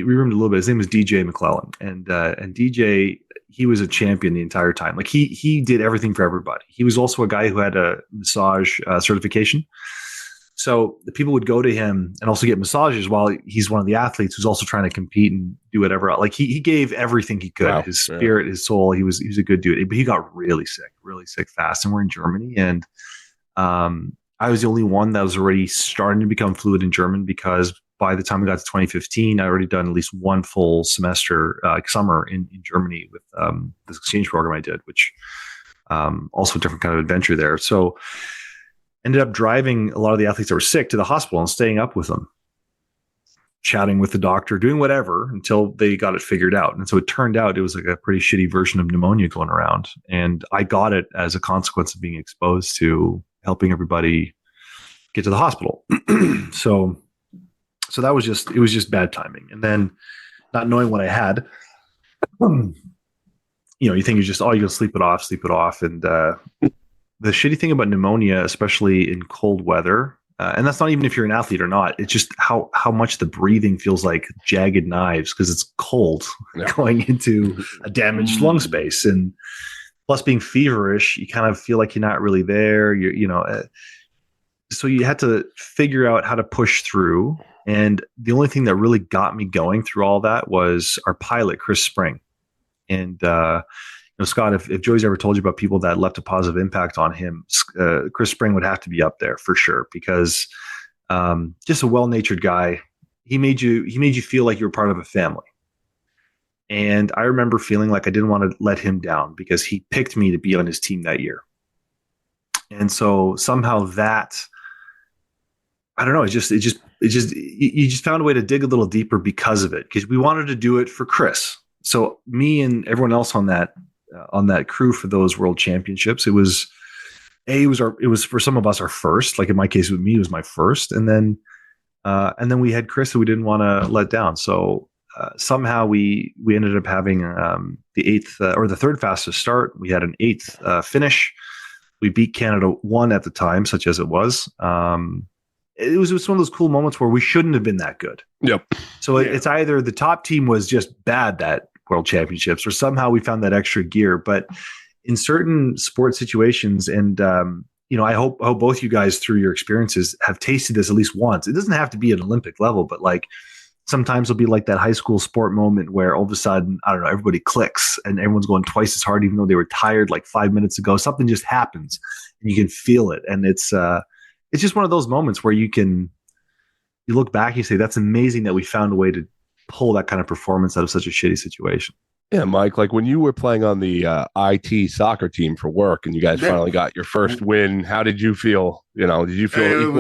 roomed a little bit. His name was DJ McClellan. And DJ, he was a champion the entire time. Like, he did everything for everybody. He was also a guy who had a massage certification. So the people would go to him and also get massages while he's one of the athletes who's also trying to compete and do whatever. Like, he gave everything he could, his spirit, his soul. He was a good dude, but he got really sick fast. And we're in Germany, and I was the only one that was already starting to become fluent in German, because by the time we got to 2015, I already done at least one full semester, summer in Germany with this exchange program I did, which also a different kind of adventure there. So ended up driving a lot of the athletes that were sick to the hospital and staying up with them, chatting with the doctor, doing whatever until they got it figured out. And so it turned out it was like a pretty shitty version of pneumonia going around. And I got it as a consequence of being exposed to helping everybody get to the hospital. So that was it was just bad timing. And then not knowing what I had, you think you'll sleep it off. And the shitty thing about pneumonia, especially in cold weather, and that's not even if you're an athlete or not, it's just how much the breathing feels like jagged knives because it's cold going into a damaged lung space. And plus being feverish, you kind of feel like you're not really there. So you had to figure out how to push through. And the only thing that really got me going through all that was our pilot, Chris Spring. And, Scott, if Joey's ever told you about people that left a positive impact on him, Chris Spring would have to be up there for sure, because just a well-natured guy. He made you feel like you were part of a family. And I remember feeling like I didn't want to let him down because he picked me to be on his team that year. And so somehow that, I don't know, you just found a way to dig a little deeper because of it, because we wanted to do it for Chris. So me and everyone else on that on that crew for those World Championships. It was for some of us our first. Like in my case with me, it was my first, and then we had Chris, who we didn't want to let down. So somehow we ended up having the eighth or the third fastest start. We had an eighth finish. We beat Canada 1 at the time, such as it was. It was one of those cool moments where we shouldn't have been that good. Yep. So it's either the top team was just bad that World Championships, or somehow we found that extra gear. But in certain sports situations, and I hope both you guys through your experiences have tasted this at least once. It doesn't have to be at an Olympic level, but like sometimes it'll be like that high school sport moment where all of a sudden, I don't know, everybody clicks and everyone's going twice as hard, even though they were tired like 5 minutes ago. Something just happens and you can feel it. And it's just one of those moments where you look back and you say, that's amazing that we found a way to pull that kind of performance out of such a shitty situation. Yeah, Mike, like when you were playing on the IT soccer team for work and you guys finally got your first win, how did you feel? Did you feel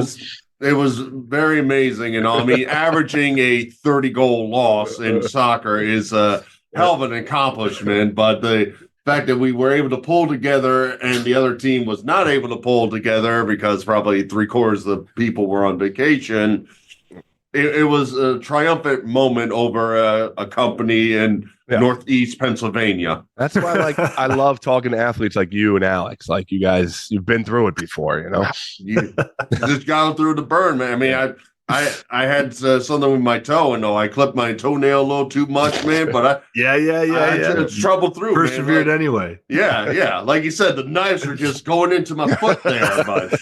it was very amazing. I mean, averaging a 30-goal loss in soccer is a hell of an accomplishment, but the fact that we were able to pull together and the other team was not able to pull together because probably 3/4 of the people were on vacation, it was a triumphant moment over a company in Northeast Pennsylvania. That's why, I love talking to athletes like you and Alex. Like you guys, you've been through it before, You just got through the burn, man. I mean, I had something with my toe, and I clipped my toenail a little too much, man. But I had trouble through. Persevered anyway. Yeah. Like you said, the knives were just going into my foot there, but.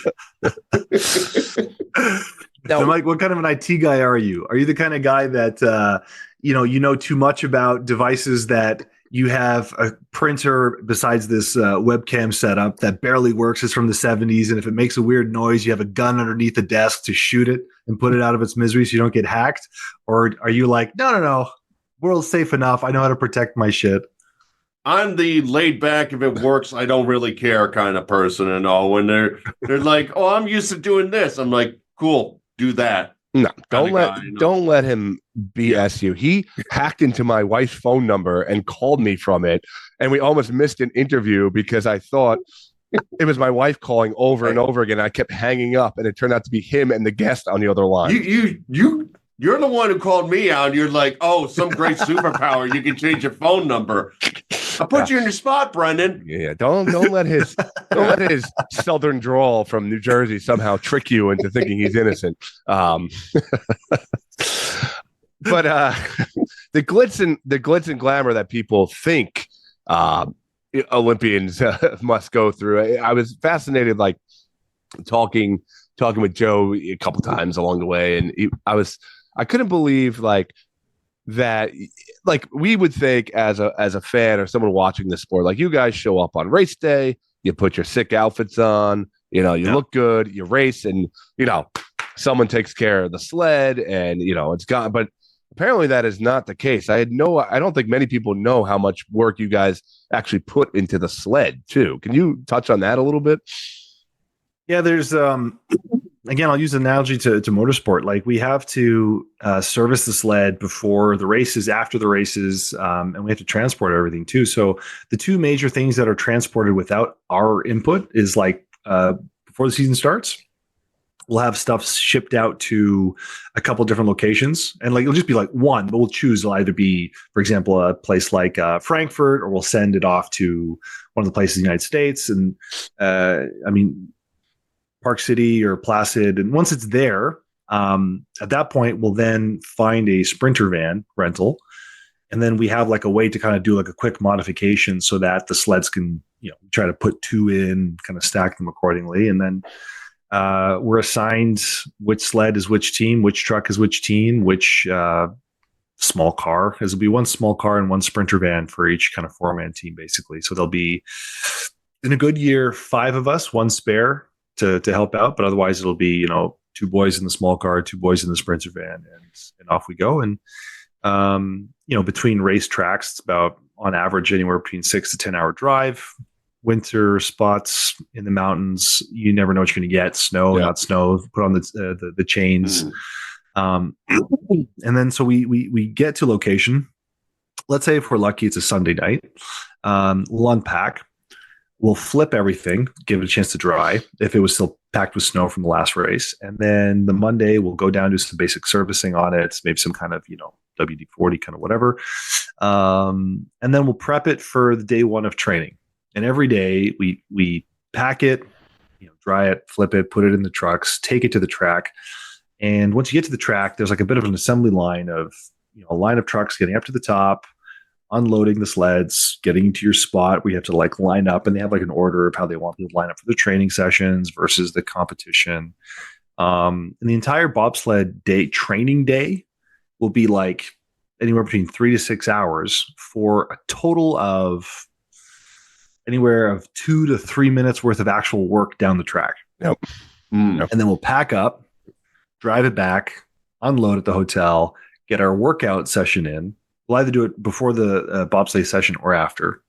Now, Mike, what kind of an IT guy are you? Are you the kind of guy that you know too much about devices, that you have a printer besides this webcam setup that barely works, is from the 70s, and if it makes a weird noise, you have a gun underneath the desk to shoot it and put it out of its misery so you don't get hacked? Or are you like, no, world's safe enough, I know how to protect my shit? I'm the laid back, if it works, I don't really care kind of person and all. When they're like, oh, I'm used to doing this, I'm like, cool. Do that. No, don't let him BS you. He hacked into my wife's phone number and called me from it, and we almost missed an interview because I thought it was my wife calling over and over again. I kept hanging up, and it turned out to be him and the guest on the other line. You're the one who called me out. You're like, oh, some great superpower. You can change your phone number. I put you in your spot, Brendan. Yeah, don't let his southern drawl from New Jersey somehow trick you into thinking he's innocent. But the glitz and glamour that people think Olympians must go through. I was fascinated, like talking with Joe a couple times along the way, and I couldn't believe that we would think as a fan or someone watching this sport, like you guys show up on race day, you put your sick outfits on, you look good, you race, and someone takes care of the sled, and it's gone. But apparently that is not the case. I don't think many people know how much work you guys actually put into the sled too. Can you touch on that a little bit? Yeah, there's again, I'll use an analogy to motorsport. Like we have to service the sled before the races, after the races, and we have to transport everything too. So the two major things that are transported without our input is before the season starts, we'll have stuff shipped out to a couple different locations, and it'll just be one, but we'll choose. It'll either be, for example, a place like Frankfurt, or we'll send it off to one of the places in the United States. And Park City or Placid. And once it's there, at that point, we'll then find a Sprinter van rental. And then we have a way to kind of do a quick modification so that the sleds can, try to put two in, kind of stack them accordingly. And then we're assigned which sled is which team, which truck is which team, which small car. There'll be one small car and one Sprinter van for each kind of 4-man team, basically. So there'll be, in a good year, 5 of us, one spare to help out, but otherwise it'll be 2 boys in the small car, 2 boys in the Sprinter van, and off we go. And between race tracks, it's about on average anywhere between 6 to 10 hour drive. Winter spots in the mountains, you never know what you're going to get. Snow, not snow. Put on the chains, and then so we get to location. let's say if we're lucky, it's a Sunday night. We'll unpack. We'll flip everything, give it a chance to dry if it was still packed with snow from the last race. And then the Monday, we'll go down, do some basic servicing on it, maybe some kind of, WD-40 kind of whatever. And then we'll prep it for the day one of training. And every day we pack it, dry it, flip it, put it in the trucks, take it to the track. And once you get to the track, there's like a bit of an assembly line of, a line of trucks getting up to the top, unloading the sleds, getting into your spot. We have to like line up, and they have like an order of how they want people to line up for the training sessions versus the competition. And the entire bobsled training day will be like anywhere between 3 to 6 hours for a total of anywhere of 2 to 3 minutes worth of actual work down the track. Yep. And then we'll pack up, drive it back, unload at the hotel, get our workout session in. We'll either do it before the bobsleigh session or after,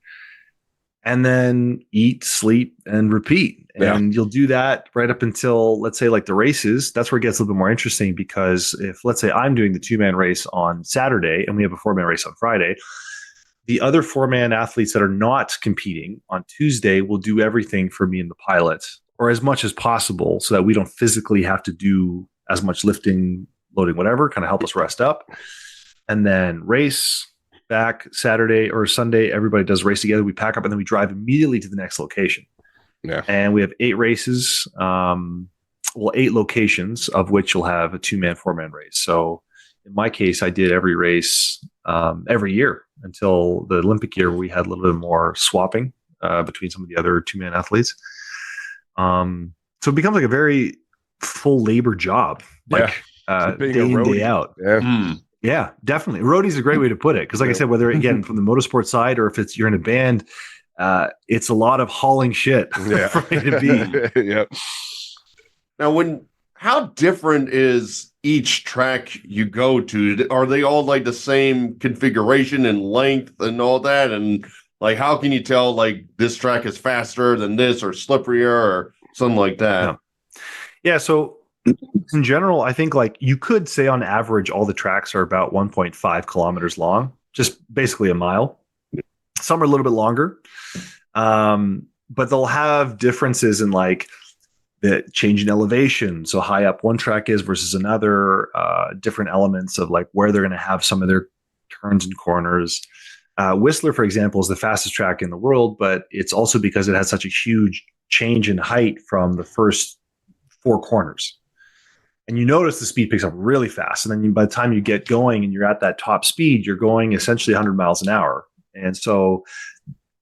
and then eat, sleep, and repeat. And you'll do that right up until, let's say, like the races. That's where it gets a little bit more interesting, because if, let's say, I'm doing the 2-man race on Saturday and we have a 4-man race on Friday, the other 4-man athletes that are not competing on Tuesday will do everything for me and the pilot, or as much as possible, so that we don't physically have to do as much lifting, loading, whatever, kind of help us rest up. And then race back Saturday or Sunday, everybody does race together. We pack up and then we drive immediately to the next location. Yeah. And we have 8 races, 8 locations, of which you'll have a 2-man, 4-man race. So in my case, I did every race every year until the Olympic year, where we had a little bit more swapping between some of the other 2-man athletes. So it becomes like a very full labor job, like day in, day out. Yeah. Yeah, definitely. Roadie's a great way to put it, because like I said, whether again from the motorsport side or if you're in a band, it's a lot of hauling shit for me to be. Yep. Now, how different is each track you go to? Are they all like the same configuration and length and all that? And like, how can you tell like this track is faster than this or slipperier or something like that? Yeah. So in general, I think like you could say on average, all the tracks are about 1.5 kilometers long, just basically a mile. Some are a little bit longer, but they'll have differences in like the change in elevation. So high up one track is versus another, different elements of like where they're going to have some of their turns and corners. Whistler, for example, is the fastest track in the world, but it's also because it has such a huge change in height from the first 4 corners. And you notice the speed picks up really fast. And then by the time you get going and you're at that top speed, you're going essentially 100 miles an hour. And so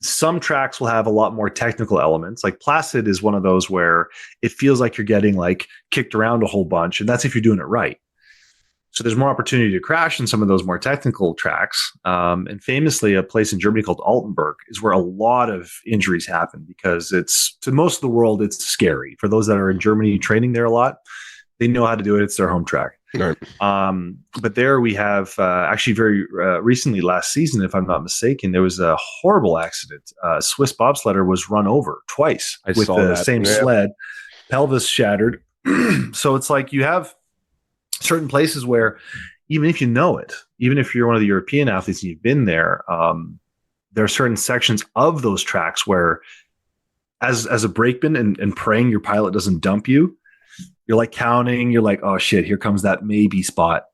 some tracks will have a lot more technical elements. Like Placid is one of those where it feels like you're getting like kicked around a whole bunch. And that's if you're doing it right. So there's more opportunity to crash in some of those more technical tracks. And famously, a place in Germany called Altenburg is where a lot of injuries happen, because it's, to most of the world, it's scary. For those that are in Germany training there a lot, they know how to do it. It's their home track. Right. But there we have actually very recently, last season, if I'm not mistaken, there was a horrible accident. A Swiss bobsledder was run over twice with the same sled, pelvis shattered. So it's like you have certain places where even if you know it, even if you're one of the European athletes and you've been there, there are certain sections of those tracks where as a brakeman and praying your pilot doesn't dump you, you're like counting, you're like, oh shit, here comes that maybe spot.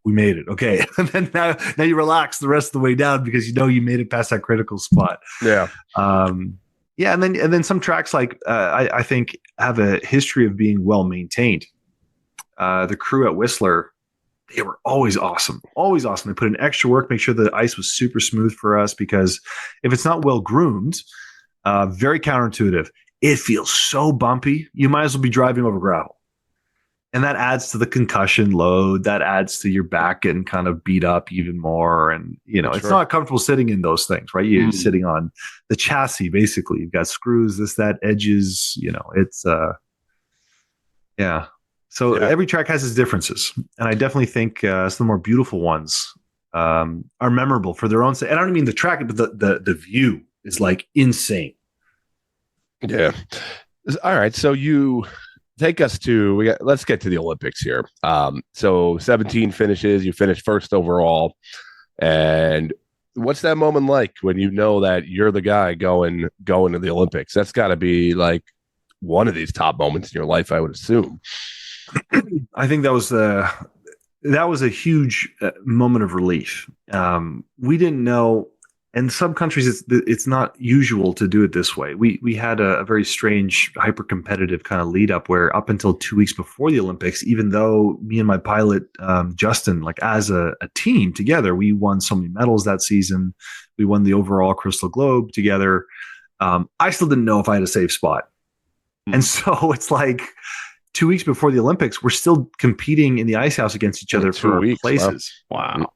We made it. Okay. And then now you relax the rest of the way down because you know you made it past that critical spot. Yeah. Yeah. And then some tracks like I think have a history of being well maintained. The crew at Whistler, they were always awesome. Always awesome. They put in extra work, make sure the ice was super smooth for us, because if it's not well groomed, very counterintuitive, it feels so bumpy. You might as well be driving over gravel. And that adds to the concussion load. That adds to your back getting kind of beat up even more. And, it's not comfortable sitting in those things, right? You're sitting on the chassis, basically. You've got screws, this, that, edges, it's, yeah. So every track has its differences. And I definitely think some of the more beautiful ones are memorable for their own sake. And I don't mean the track, but the view is like insane. Yeah. All right. So you take us to, let's get to the Olympics here. So 17 finishes, you finished first overall. And what's that moment like when you know that you're the guy going to the Olympics? That's got to be like one of these top moments in your life, I would assume. I think that was a huge moment of relief. We didn't know, and some countries it's not usual to do it this way. We had a very strange, hyper competitive kind of lead up where up until 2 weeks before the Olympics, even though me and my pilot Justin, like as a team together, we won so many medals that season. We won the overall Crystal Globe together. I still didn't know if I had a safe spot, and so it's like 2 weeks before the Olympics, we're still competing in the ice house against each other for places. Wow.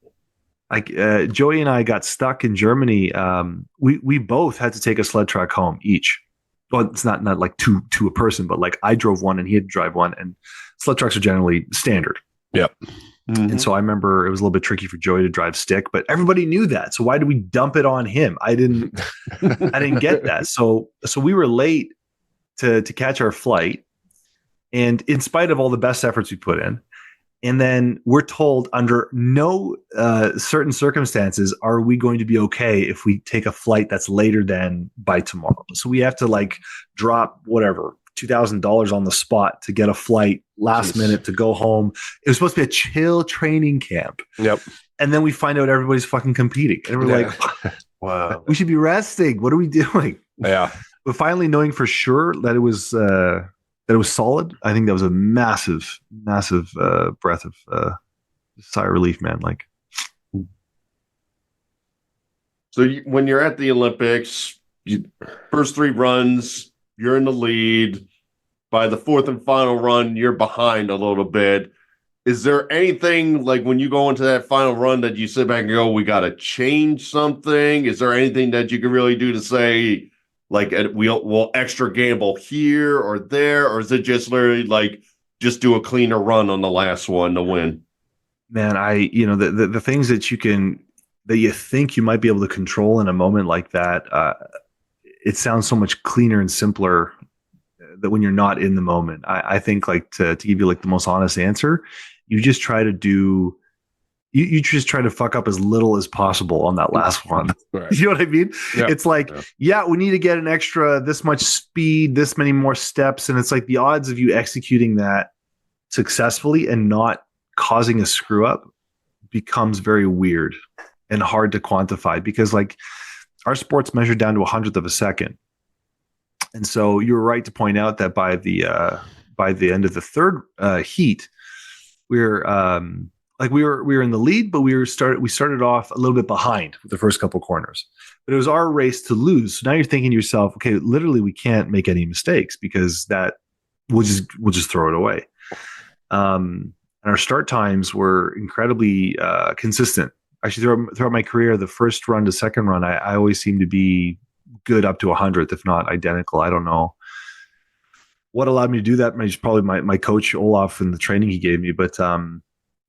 Like Joey and I got stuck in Germany. We both had to take a sled track home each. Well, it's not like two a person, but like I drove one and he had to drive one, and sled tracks are generally standard. Yep. Mm-hmm. And so I remember it was a little bit tricky for Joey to drive stick, but everybody knew that. So why did we dump it on him? I didn't get that. So we were late to catch our flight. And in spite of all the best efforts we put in, and then we're told under no certain circumstances are we going to be okay if we take a flight that's later than by tomorrow. So we have to like drop whatever $2,000 on the spot to get a flight last minute to go home. It was supposed to be a chill training camp. Yep. And then we find out everybody's fucking competing, and we're like, Wow. we should be resting. What are we doing? Yeah. But finally knowing for sure that it was solid, I think that was a massive breath of sigh of relief, man. Like, So when you're at the Olympics, first three runs, you're in the lead. By the fourth and final run, you're behind a little bit. Is there anything like when you go into that final run that you sit back and go, we got to change something? Is there anything that you can really do to say, like, we'll extra gamble here or there? Or is it just literally like, just do a cleaner run on the last one to win? Man, the things that you think you might be able to control in a moment like that, it sounds so much cleaner and simpler that when you're not in the moment. I think like to give you like the most honest answer, you just try to you just try to fuck up as little as possible on that last one. Right. You know what I mean? Yeah. It's like, yeah, we need to get an extra this much speed, this many more steps. And it's like the odds of you executing that successfully and not causing a screw up becomes very weird and hard to quantify, because like our sport's measured down to 100th of a second. And so you were right to point out that by the end of the third heat, we were in the lead, but we started off a little bit behind with the first couple corners. But it was our race to lose. So now you're thinking to yourself, okay, literally we can't make any mistakes because that we'll just throw it away. And our start times were incredibly consistent. Actually, throughout my career, the first run to second run, I always seem to be good up to 100th, if not identical. I don't know what allowed me to do that. It's probably my coach Olaf and the training he gave me. But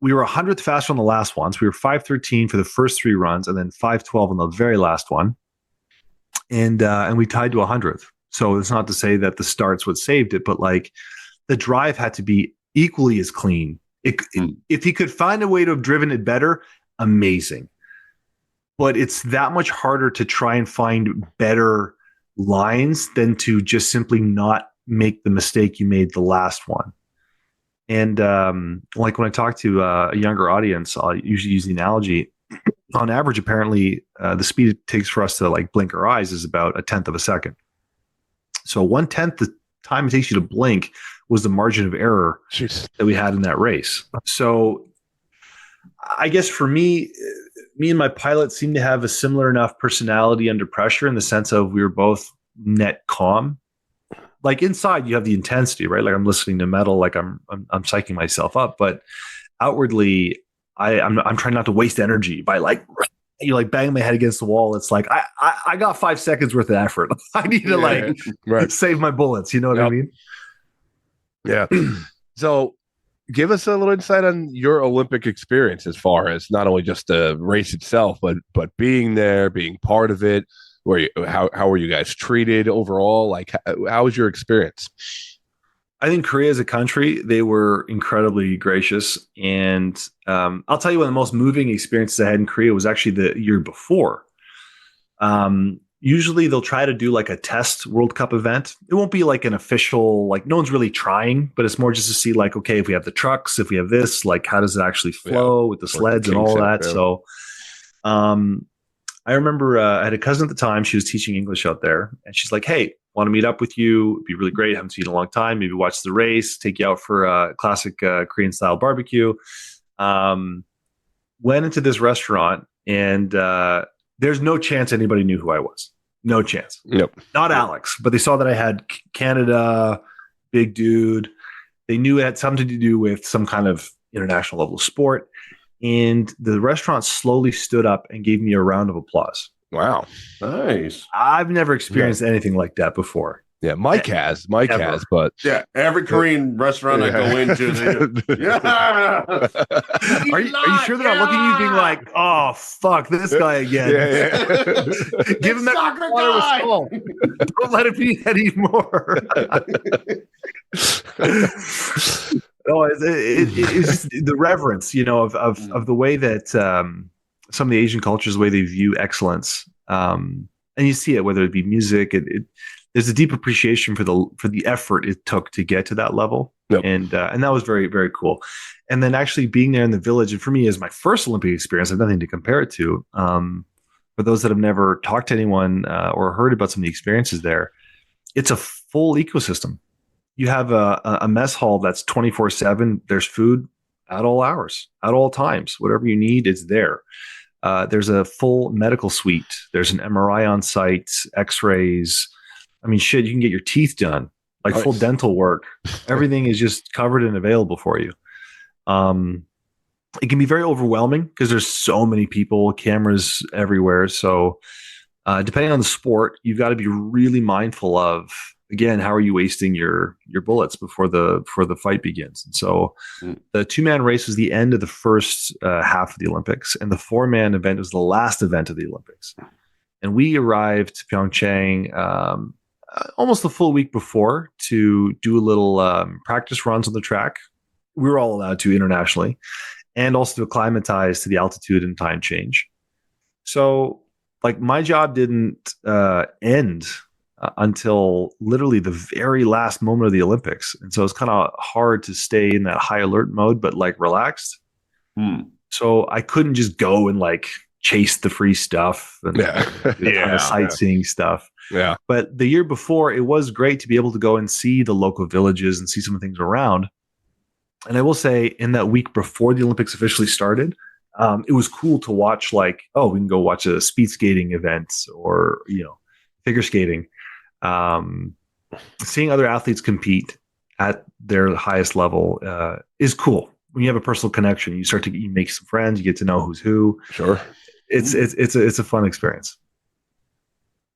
we were 100th faster on the last one. So we were 5:13 for the first three runs, and then 5:12 on the very last one. And we tied to 100th. So it's not to say that the start's what saved it, but like the drive had to be equally as clean. If he could find a way to have driven it better, amazing. But it's that much harder to try and find better lines than to just simply not make the mistake you made the last one. And like when I talk to a younger audience, I'll usually use the analogy. On average, apparently, the speed it takes for us to like blink our eyes is about 1/10 of a second. So 1/10 the time it takes you to blink was the margin of error that we had in that race. So I guess for me and my pilot seemed to have a similar enough personality under pressure, in the sense of we were both net calm. Like inside you have the intensity, right? Like I'm listening to metal, like I'm psyching myself up, but outwardly I'm trying not to waste energy by like, you like bang my head against the wall. It's like, I got 5 seconds worth of effort. I need to save my bullets. You know what I mean? Yeah. So give us a little insight on your Olympic experience, as far as not only just the race itself, but being there, being part of it. How were you guys treated overall? Like, how was your experience? I think Korea as a country, they were incredibly gracious. And I'll tell you one of the most moving experiences I had in Korea was actually the year before. Usually they'll try to do like a test World Cup event. It won't be like an official, like no one's really trying, but it's more just to see like, okay, if we have the trucks, if we have this, like how does it actually flow with the sleds and all that. So I remember I had a cousin at the time. She was teaching English out there. And she's like, hey, want to meet up with you? It'd be really great. Haven't seen you in a long time. Maybe watch the race, take you out for a classic Korean style barbecue. Went into this restaurant and there's no chance anybody knew who I was. No chance. Nope. Not Alex, but they saw that I had Canada, big dude. They knew it had something to do with some kind of international level of sport. And the restaurant slowly stood up and gave me a round of applause. Wow. Nice. I've never experienced anything like that before. Yeah, Mike has, but Yeah, every Korean restaurant I go into, Are you sure they're not looking at you being like, oh, fuck, this guy again? Give him that water with skull. Don't let it be anymore. It's just the reverence, of the way that some of the Asian cultures, the way they view excellence. And you see it, whether it be music, there's a deep appreciation for the effort it took to get to that level. Yep. And that was very, very cool. And then actually being there in the village, and for me as my first Olympic experience, I have nothing to compare it to. For those that have never talked to anyone or heard about some of the experiences there, it's a full ecosystem. You have a mess hall that's 24/7. There's food at all hours, at all times. Whatever you need, it's there. There's a full medical suite. There's an MRI on site, X-rays. I mean, shit, you can get your teeth done, like full dental work. Everything is just covered and available for you. It can be very overwhelming because there's so many people, cameras everywhere. So depending on the sport, you've got to be really mindful of, again, how are you wasting your bullets before the fight begins? And so the 2-man race was the end of the first half of the Olympics, and the 4-man event was the last event of the Olympics. And we arrived to Pyeongchang almost a full week before to do a little practice runs on the track. We were all allowed to internationally, and also to acclimatize to the altitude and time change. So like my job didn't end until literally the very last moment of the Olympics. And so it's kind of hard to stay in that high alert mode, but like relaxed. So I couldn't just go and like chase the free stuff and kind of sightseeing stuff. Yeah. But the year before, it was great to be able to go and see the local villages and see some of the things around. And I will say, in that week before the Olympics officially started, it was cool to watch, like, oh, we can go watch a speed skating event or, figure skating. Seeing other athletes compete at their highest level is cool. When you have a personal connection, you make some friends, you get to know who's who. Sure. It's a fun experience.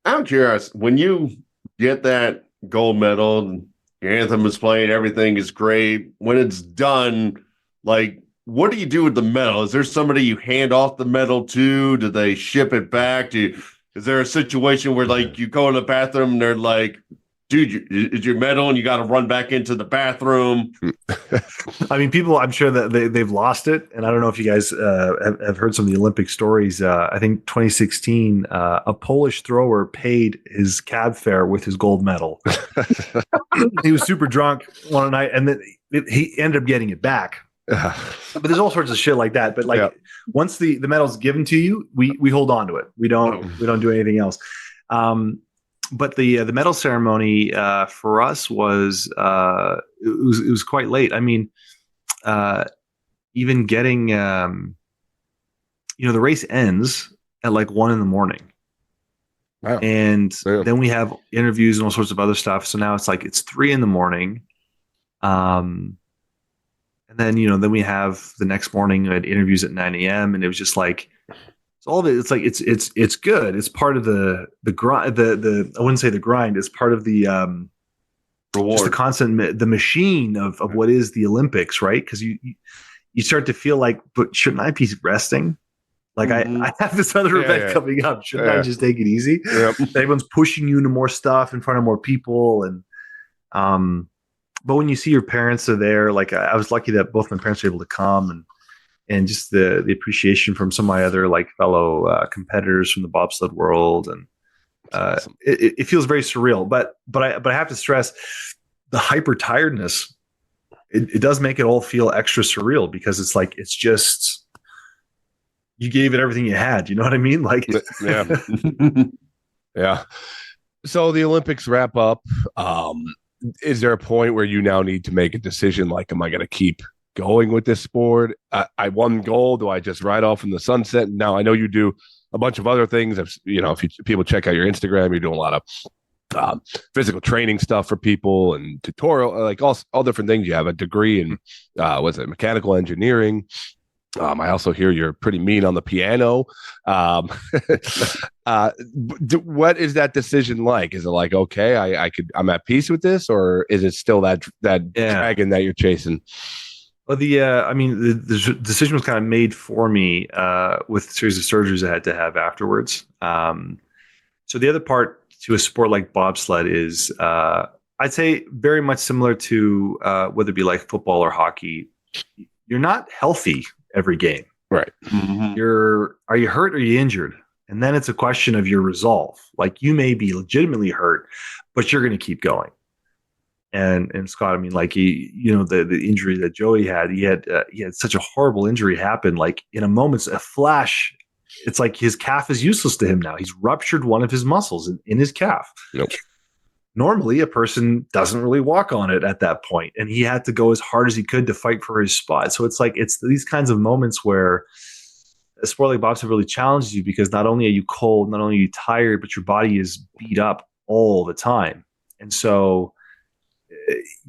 I'm curious, when you get that gold medal and your anthem is playing, everything is great. When it's done, like, what do you do with the medal? Is there somebody you hand off the medal to? Do they ship it back? Is there a situation where, like, you go in the bathroom and they're like, dude, is your medal and you got to run back into the bathroom? I mean, people, I'm sure that they've lost it. And I don't know if you guys have heard some of the Olympic stories. I think 2016, a Polish thrower paid his cab fare with his gold medal. He was super drunk one night, and then he ended up getting it back. But there's all sorts of shit like that. But like once the medal's given to you, we hold on to it. We don't do anything else. But the medal ceremony for us was it was quite late. I mean, even getting the race ends at like 1 a.m. Wow. And then we have interviews and all sorts of other stuff. So now it's like it's 3 a.m. And then then we have the next morning we had interviews at 9 a.m. and it was just like. All of it, it's like it's good. It's part of the grind. The I wouldn't say the grind. It's part of the reward. Just the constant the machine of what is the Olympics, right? Because you start to feel like, but shouldn't I be resting? Like I have this other event coming up. Shouldn't I just take it easy? Yep. Everyone's pushing you into more stuff in front of more people, and but when you see your parents are there, like I was lucky that both my parents were able to come, and just the appreciation from some of my other like fellow competitors from the bobsled world, and Awesome. it feels very surreal. But I have to stress the hyper tiredness. It does make it all feel extra surreal because it's like it's just you gave it everything you had. You know what I mean? Like, Yeah. Yeah. So the Olympics wrap up. Is there a point where you now need to make a decision? Like, am I going to keep going with this sport? I won gold. Do I just ride off in the sunset? Now, I know you do a bunch of other things. If people check out your Instagram, you're doing a lot of physical training stuff for people and tutorial, like all different things. You have a degree in, mechanical engineering. I also hear you're pretty mean on the piano. What is that decision like? Is it like, okay, I'm at peace with this, or is it still that dragon that you're chasing? Well, the decision was kind of made for me with a series of surgeries I had to have afterwards. So the other part to a sport like bobsled is, I'd say, very much similar to whether it be like football or hockey. You're not healthy every game. Right. Mm-hmm. Are you hurt or are you injured? And then it's a question of your resolve. Like you may be legitimately hurt, but you're going to keep going. And Scott, I mean, like the injury that Joey had, he had such a horrible injury happen. Like in a flash, it's like his calf is useless to him now. He's ruptured one of his muscles in his calf. Nope. Normally, a person doesn't really walk on it at that point, and he had to go as hard as he could to fight for his spot. So it's like it's these kinds of moments where a sport like bobsled really challenges you because not only are you cold, not only are you tired, but your body is beat up all the time, and so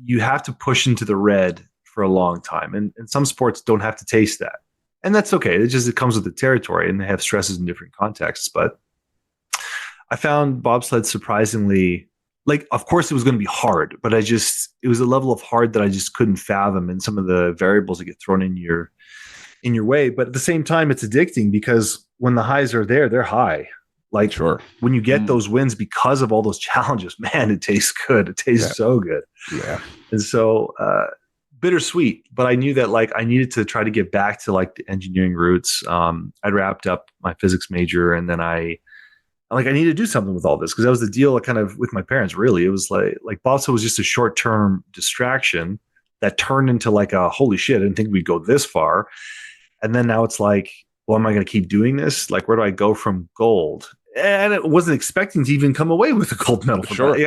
you have to push into the red for a long time. And some sports don't have to taste that, and that's okay. It comes with the territory, and they have stresses in different contexts. But I found bobsled surprisingly. Like, of course, it was going to be hard, but it was a level of hard that I just couldn't fathom, and some of the variables that get thrown in your way. But at the same time, it's addicting because when the highs are there, they're high. Like, sure, when you get those wins because of all those challenges, man, it tastes good. It tastes so good. Yeah. And so bittersweet, but I knew that like I needed to try to get back to like the engineering roots. I'd wrapped up my physics major, and then I need to do something with all this because that was the deal kind of with my parents. Really, it was like bobsled was just a short-term distraction that turned into like a holy shit, I didn't think we'd go this far. And then now it's like, well, am I going to keep doing this? Like, where do I go from gold? And it wasn't expecting to even come away with a gold medal. Sure.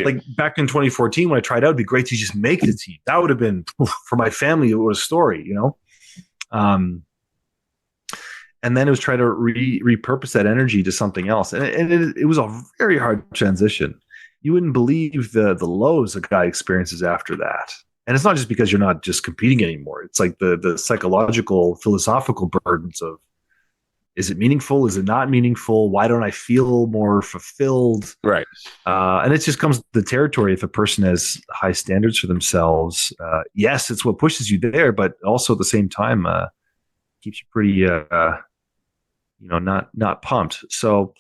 Like back in 2014 when I tried out, it'd be great to just make the team. That would have been for my family. It was a story, you know? And then it was trying to repurpose that energy to something else. And it was a very hard transition. You wouldn't believe the lows a guy experiences after that. And it's not just because you're not just competing anymore. It's like the psychological, philosophical burdens of, is it meaningful? Is it not meaningful? Why don't I feel more fulfilled? Right. And it just comes with the territory if a person has high standards for themselves. Yes, it's what pushes you there, but also at the same time, keeps you pretty not pumped. So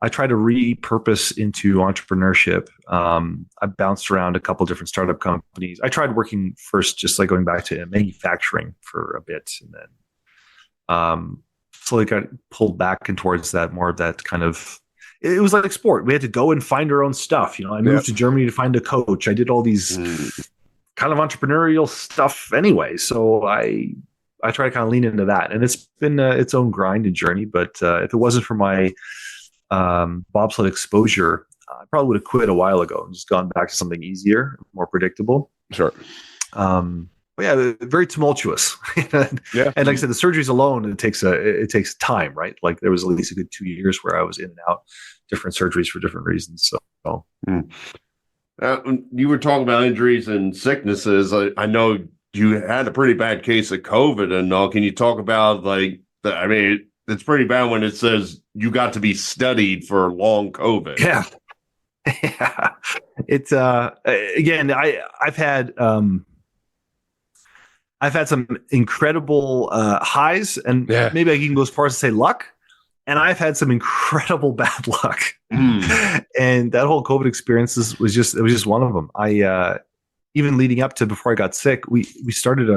I try to repurpose into entrepreneurship. I bounced around a couple different startup companies. I tried working first, just like going back to manufacturing for a bit, and then slowly got pulled back and towards that more of that kind of. It was like sport. We had to go and find our own stuff. I moved to Germany to find a coach. I did all these kind of entrepreneurial stuff anyway. So I try to kind of lean into that, and it's been its own grind and journey. But if it wasn't for my bobsled exposure, I probably would have quit a while ago and just gone back to something easier, more predictable. Sure. But yeah, very tumultuous. And like I said, the surgeries alone, it takes time, right? Like there was at least a good 2 years where I was in and out, different surgeries for different reasons. So you were talking about injuries and sicknesses. I know you had a pretty bad case of COVID and all. Can you talk about it's pretty bad when it says you got to be studied for long COVID. Yeah. It's again, I've had some incredible highs, and maybe I can go as far as to say luck. And I've had some incredible bad luck. And that whole COVID experience was just one of them. even leading up to before I got sick, I started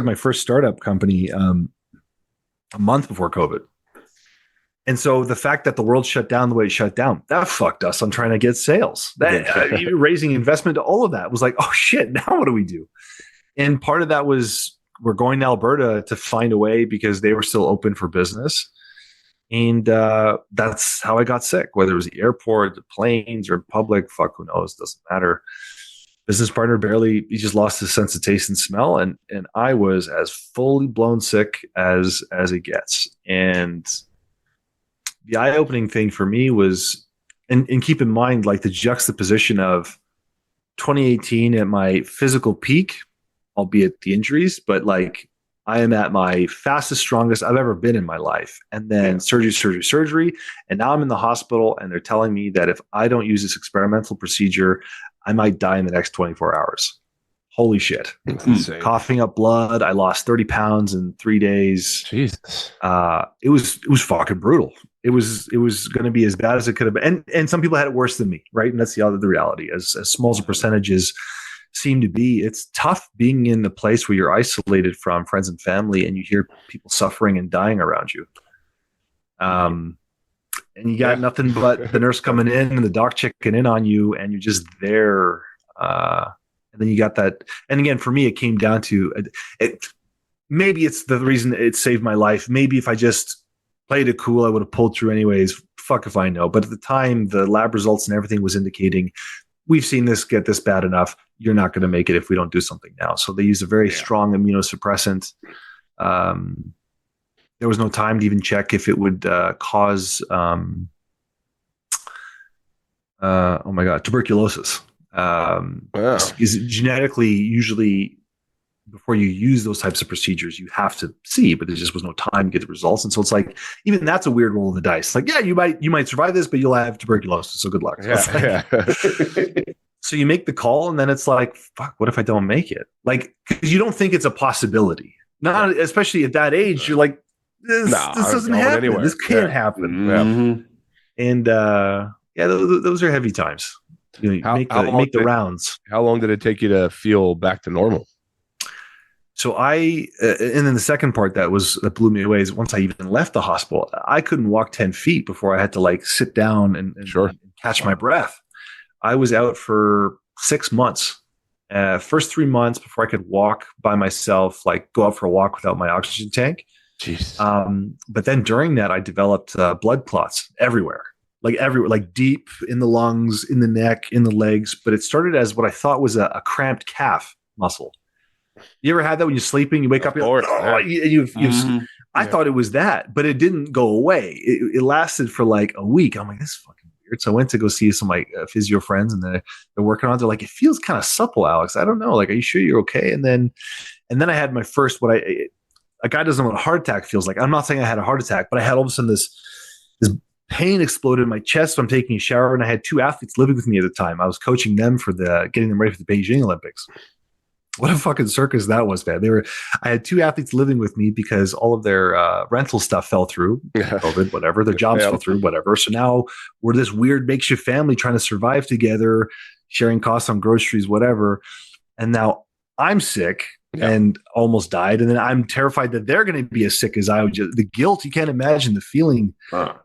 my first startup company a month before COVID. And so the fact that the world shut down the way it shut down, that fucked us on trying to get sales. That raising investment to all of that was like, oh shit, now what do we do? And part of that was we're going to Alberta to find a way because they were still open for business. And that's how I got sick, whether it was the airport, the planes, or public, fuck, who knows, doesn't matter. Business partner he just lost his sense of taste and smell. And I was as fully blown sick as it gets. And the eye-opening thing for me was, and keep in mind, like the juxtaposition of 2018 at my physical peak, albeit the injuries, but like I am at my fastest, strongest I've ever been in my life. And then surgery. And now I'm in the hospital and they're telling me that if I don't use this experimental procedure, I might die in the next 24 hours. Holy shit. Coughing up blood. I lost 30 pounds in 3 days. Jesus. It was fucking brutal. It was going to be as bad as it could have been. And some people had it worse than me, right? And that's the reality. As small as the percentages seem to be, it's tough being in the place where you're isolated from friends and family and you hear people suffering and dying around you. And you got nothing but the nurse coming in and the doc checking in on you and you're just there. And then you got that. And again, for me, it came down to maybe it's the reason it saved my life. Maybe if I just played it cool, I would have pulled through anyways. Fuck if I know. But at the time, the lab results and everything was indicating we've seen this get this bad enough. You're not going to make it if we don't do something now. So they used a very strong immunosuppressant. There was no time to even check if it would cause, tuberculosis. Is genetically, usually before you use those types of procedures, you have to see, but there just was no time to get the results. And so it's like, even that's a weird roll of the dice. Like, yeah, you might survive this, but you'll have tuberculosis. So good luck. So you make the call and then it's like, fuck, what if I don't make it? Like, because you don't think it's a possibility. Not especially at that age, you're like, this doesn't happen. Anywhere. This can't happen. Mm-hmm. And those are heavy times. You know, make the rounds. How long did it take you to feel back to normal? So and then the second part that blew me away is once I even left the hospital, I couldn't walk 10 feet before I had to like sit down and catch my breath. I was out for 6 months. First 3 months before I could walk by myself, like go out for a walk without my oxygen tank. Jesus. But then during that, I developed blood clots everywhere, like deep in the lungs, in the neck, in the legs. But it started as what I thought was a cramped calf muscle. You ever had that when you're sleeping? You wake up, I thought it was that, but it didn't go away. It lasted for like a week. I'm like, this is fucking weird. So I went to go see some of my physio friends, and they're working on it. They're like, it feels kind of supple, Alex. I don't know. Like, are you sure you're okay? And then I had my first a guy doesn't know what a heart attack feels like. I'm not saying I had a heart attack, but I had all of a sudden this pain exploded in my chest. So I'm taking a shower, and I had 2 athletes living with me at the time. I was coaching them for getting them ready for the Beijing Olympics. What a fucking circus that was, man. I had 2 athletes living with me because all of their rental stuff fell through, COVID, whatever. Their jobs fell through, whatever. So now we're this weird makeshift family trying to survive together, sharing costs on groceries, whatever. And now I'm sick and almost died. And then I'm terrified that they're going to be as sick as I would. The guilt, you can't imagine the feeling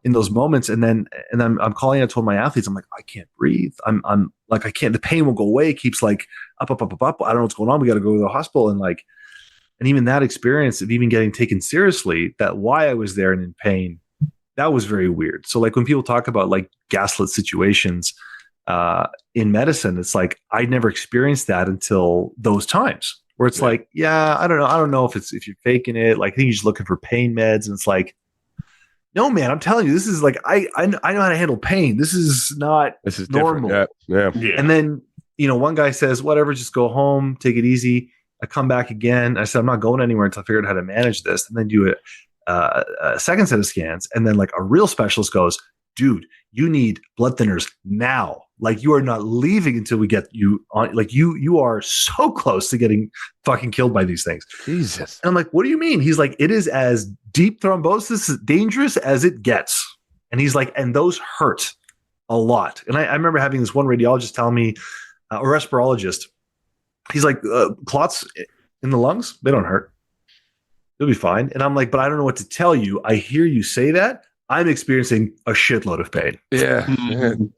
in those moments. And then I'm calling. I told my athletes, I'm like, I can't breathe. I'm like, I can't. The pain won't go away. It keeps like up. I don't know what's going on. We got to go to the hospital. And even that experience of even getting taken seriously, that why I was there and in pain, that was very weird. So like when people talk about like gaslit situations in medicine, it's like I'd never experienced that until those times. Where it's like, I don't know. I don't know if you're faking it. Like, I think you're just looking for pain meds. And it's like, no, man, I'm telling you, this is like, I know how to handle pain. This is normal. Yeah. And then, one guy says, whatever, just go home, take it easy. I come back again. I said, I'm not going anywhere until I figure out how to manage this. And then do a second set of scans. And then like a real specialist goes, dude, you need blood thinners now. Like, you are not leaving until we get you on. Like, you are so close to getting fucking killed by these things. Jesus. And I'm like, what do you mean? He's like, it is as deep thrombosis dangerous as it gets. And he's like, and those hurt a lot. And I remember having this one radiologist tell me, a respirologist, he's like, clots in the lungs, they don't hurt. You'll be fine. And I'm like, but I don't know what to tell you. I hear you say that. I'm experiencing a shitload of pain. Yeah.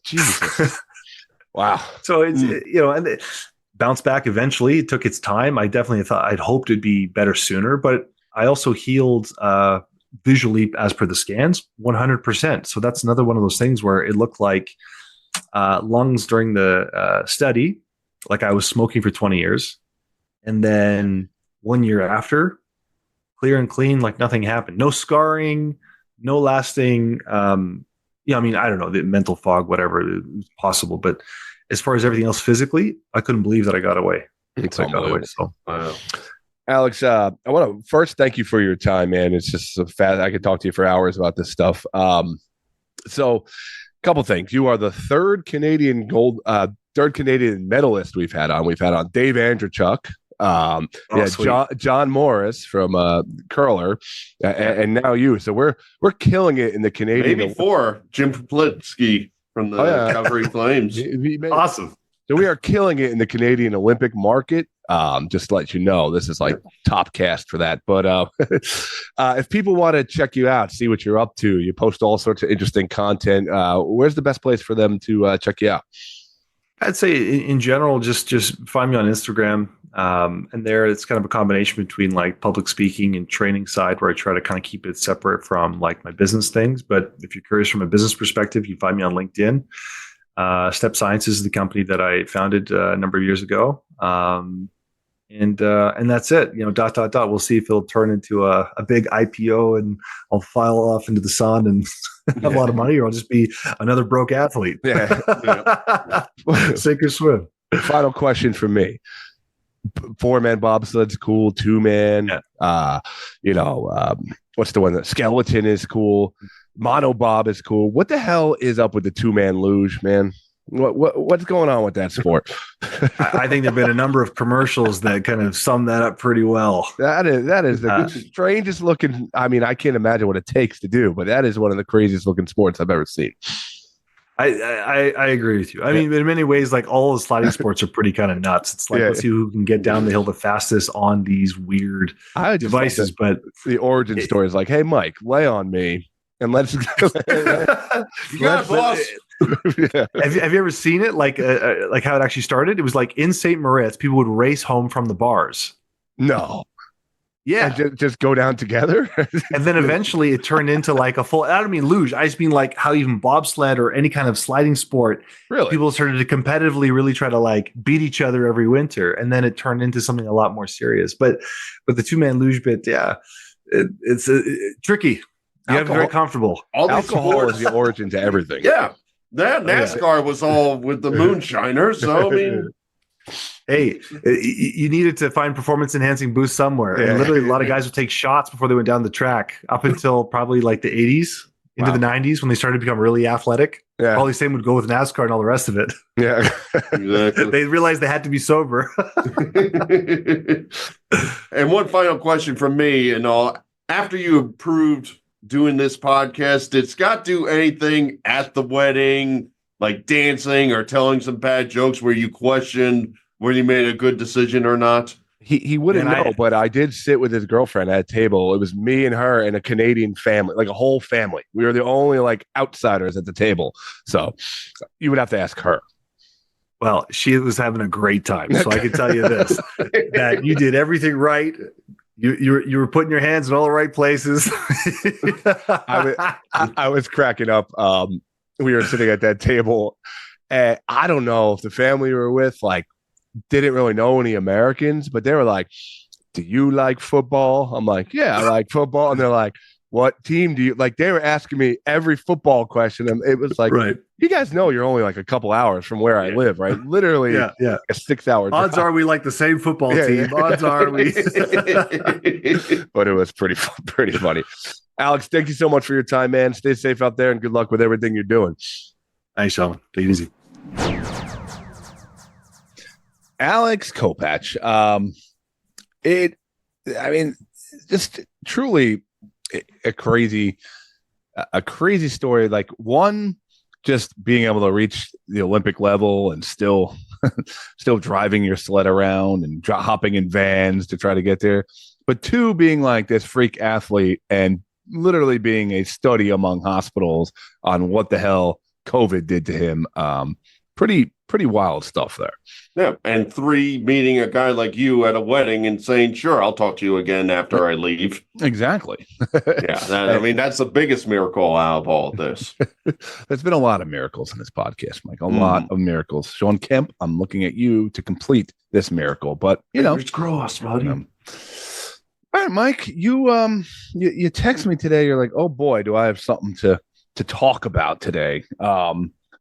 Jesus. Wow. So it's, and it bounced back eventually. It took its time. I definitely thought I'd hoped it'd be better sooner, but I also healed visually as per the scans 100%. So that's another one of those things where it looked like lungs during the study, like I was smoking for 20 years. And then 1 year after, clear and clean, like nothing happened. No scarring, no lasting, I don't know, the mental fog, whatever is possible. But as far as everything else physically, I couldn't believe that I got away. So. Wow. Alex, I want to first thank you for your time, man. It's just so fast. I could talk to you for hours about this stuff. So a couple things. You are the third Canadian medalist we've had on. We've had on Dave Andrechuk. John Morris from curler, and now you. So we're killing it in the Canadian. Maybe four. Jim Poplitsky from the Calgary Flames. Awesome. So we are killing it in the Canadian Olympic market. Just to let you know, this is like top cast for that. But if people want to check you out, see what you're up to, you post all sorts of interesting content. Where's the best place for them to check you out? I'd say in general, just find me on Instagram. And there it's kind of a combination between like public speaking and training side where I try to kind of keep it separate from like my business things. But if you're curious from a business perspective, you find me on LinkedIn. Step Sciences is the company that I founded a number of years ago. And that's it, We'll see if it'll turn into a big IPO and I'll file off into the sun and have a lot of money, or I'll just be another broke athlete. Yeah. Sink or swim. Final question for me. 4-man bobsled's cool. 2-man, what's the one that skeleton is cool. Monobob is cool. What the hell is up with the 2-man luge, man? What's going on with that sport? I think there've been a number of commercials that kind of sum that up pretty well. That is the strangest looking. I mean, I can't imagine what it takes to do, but that is one of the craziest looking sports I've ever seen. I agree with you. I mean, in many ways, like all the sliding sports are pretty kind of nuts. It's like, let's see who can get down the hill the fastest on these weird devices. But the origin story is like, hey, Mike, lay on me and let's go. You got boss. Have you ever seen it? Like how it actually started? It was like in St. Moritz, people would race home from the bars. No. Yeah. And just go down together. And then eventually it turned into like a full, I don't mean luge. I just mean like how even bobsled or any kind of sliding sport, really, people started to competitively really try to like beat each other every winter. And then it turned into something a lot more serious. But the 2-man luge bit, it's tricky. You have to be very comfortable. Alcohol is the origin to everything. Yeah. That NASCAR was all with the moonshiners. So, I mean, hey, you needed to find performance enhancing boost somewhere. And literally a lot of guys would take shots before they went down the track up until probably like the 80s into the 90s when they started to become really athletic. Yeah. All these same would go with NASCAR and all the rest of it. Yeah, exactly. They realized they had to be sober. And one final question from me and all. After you approved doing this podcast, did Scott do anything at the wedding, like dancing or telling some bad jokes where you questioned whether he made a good decision or not? He wouldn't know, but I did sit with his girlfriend at a table. It was me and her and a Canadian family, like a whole family. We were the only like outsiders at the table. So you would have to ask her. Well, she was having a great time. So I can tell you this, that you did everything right. You were putting your hands in all the right places. I was cracking up. We were sitting at that table, and I don't know if the family we were with like didn't really know any Americans, but they were like, "Do you like football?" I'm like, "Yeah, I like football," and they're like, "What team do you like?" They were asking me every football question, and it was like, right. You guys know you're only like a couple hours from where I live, right? Literally, a 6-hour drive. Odds are we like the same football team. Yeah. Odds are we. But it was pretty funny. Alex, thank you so much for your time, man. Stay safe out there, and good luck with everything you're doing. Thanks, Sean. Take it easy. Alex Kopacz. Just truly a crazy story. Like, one, just being able to reach the Olympic level and still still driving your sled around and hopping in vans to try to get there. But 2, being like this freak athlete and literally being a study among hospitals on what the hell COVID did to him. Pretty wild stuff there. Yeah. And 3, meeting a guy like you at a wedding and saying, sure, I'll talk to you again after I leave. Exactly. I mean, that's the biggest miracle out of all of this. There's been a lot of miracles in this podcast, Mike. A lot of miracles. Sean Kemp, I'm looking at you to complete this miracle. But, Fingers crossed, buddy. All right, Mike, you text me today. You're like, oh boy, do I have something to talk about today.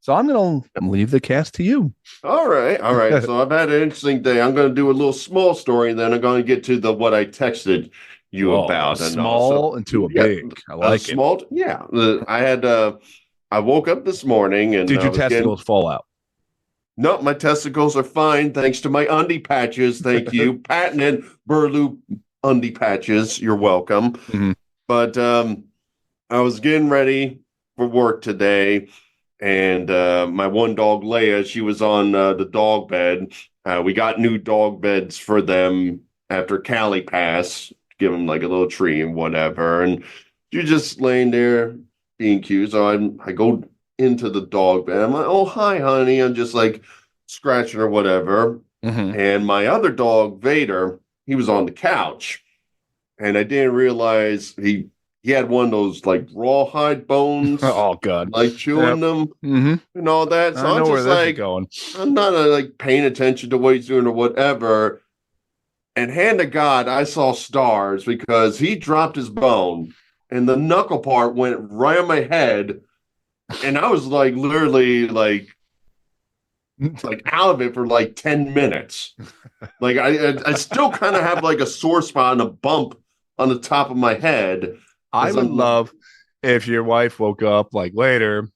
So I'm going to leave the cast to you. All right. So I've had an interesting day. I'm going to do a little small story, and then I'm going to get to what I texted you about. Small into a big. I like it. Small. Yeah. I woke up this morning and did your testicles fall out? No, my testicles are fine thanks to my undie patches. Thank you. Patented Burlew undie patches. You're welcome. Mm-hmm. But I was getting ready for work today. And my one dog, Leia, she was on the dog bed. We got new dog beds for them after Cali passed, give them like a little tree and whatever. And you're just laying there being cute. So I go into the dog bed. I'm like, oh, hi, honey. I'm just like scratching or whatever. Mm-hmm. And my other dog, Vader, he was on the couch. And I didn't realize he had one of those like rawhide bones. Oh God! Like chewing them and all that. So I'm just like going. I'm not like paying attention to what he's doing or whatever. And hand to God, I saw stars because he dropped his bone and the knuckle part went right on my head, and I was like literally like out of it for like 10 minutes. Like I still kind of have like a sore spot and a bump on the top of my head. I would love if your wife woke up like later,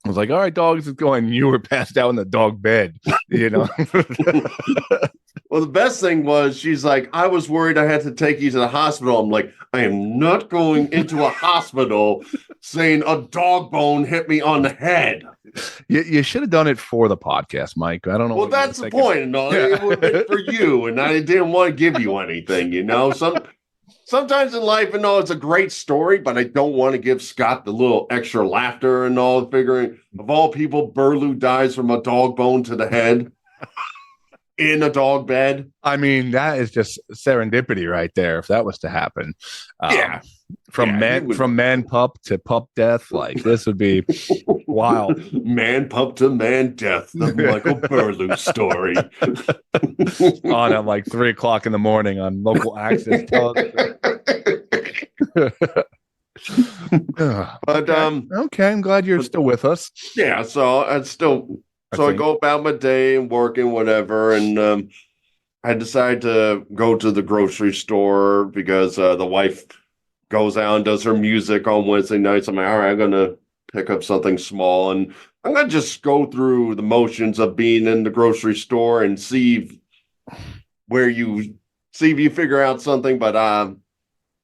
was like, all right, dogs is going. You were passed out in the dog bed, you know? Well, the best thing was she's like, I was worried I had to take you to the hospital. I'm like, I am not going into a hospital saying a dog bone hit me on the head. You should have done it for the podcast, Mike. I don't know. Well, that's the point. No, it would have been for you, and I didn't want to give you anything, you know? Sometimes in life, and all, it's a great story, but I don't want to give Scott the little extra laughter and all, figuring of all people, Burlew dies from a dog bone to the head in a dog bed. I mean, that is just serendipity right there. If that was to happen, from man pup to pup death, like this would be wild. Man pup to man death, the Michael Burlew story. On at like 3:00 in the morning on local access television. But okay, I'm glad you're still with us. Yeah, so I go about my day and work and whatever, and I decide to go to the grocery store because the wife goes out and does her music on Wednesday nights. I'm like, all right, I'm gonna pick up something small, and I'm gonna just go through the motions of being in the grocery store and see if you figure out something, but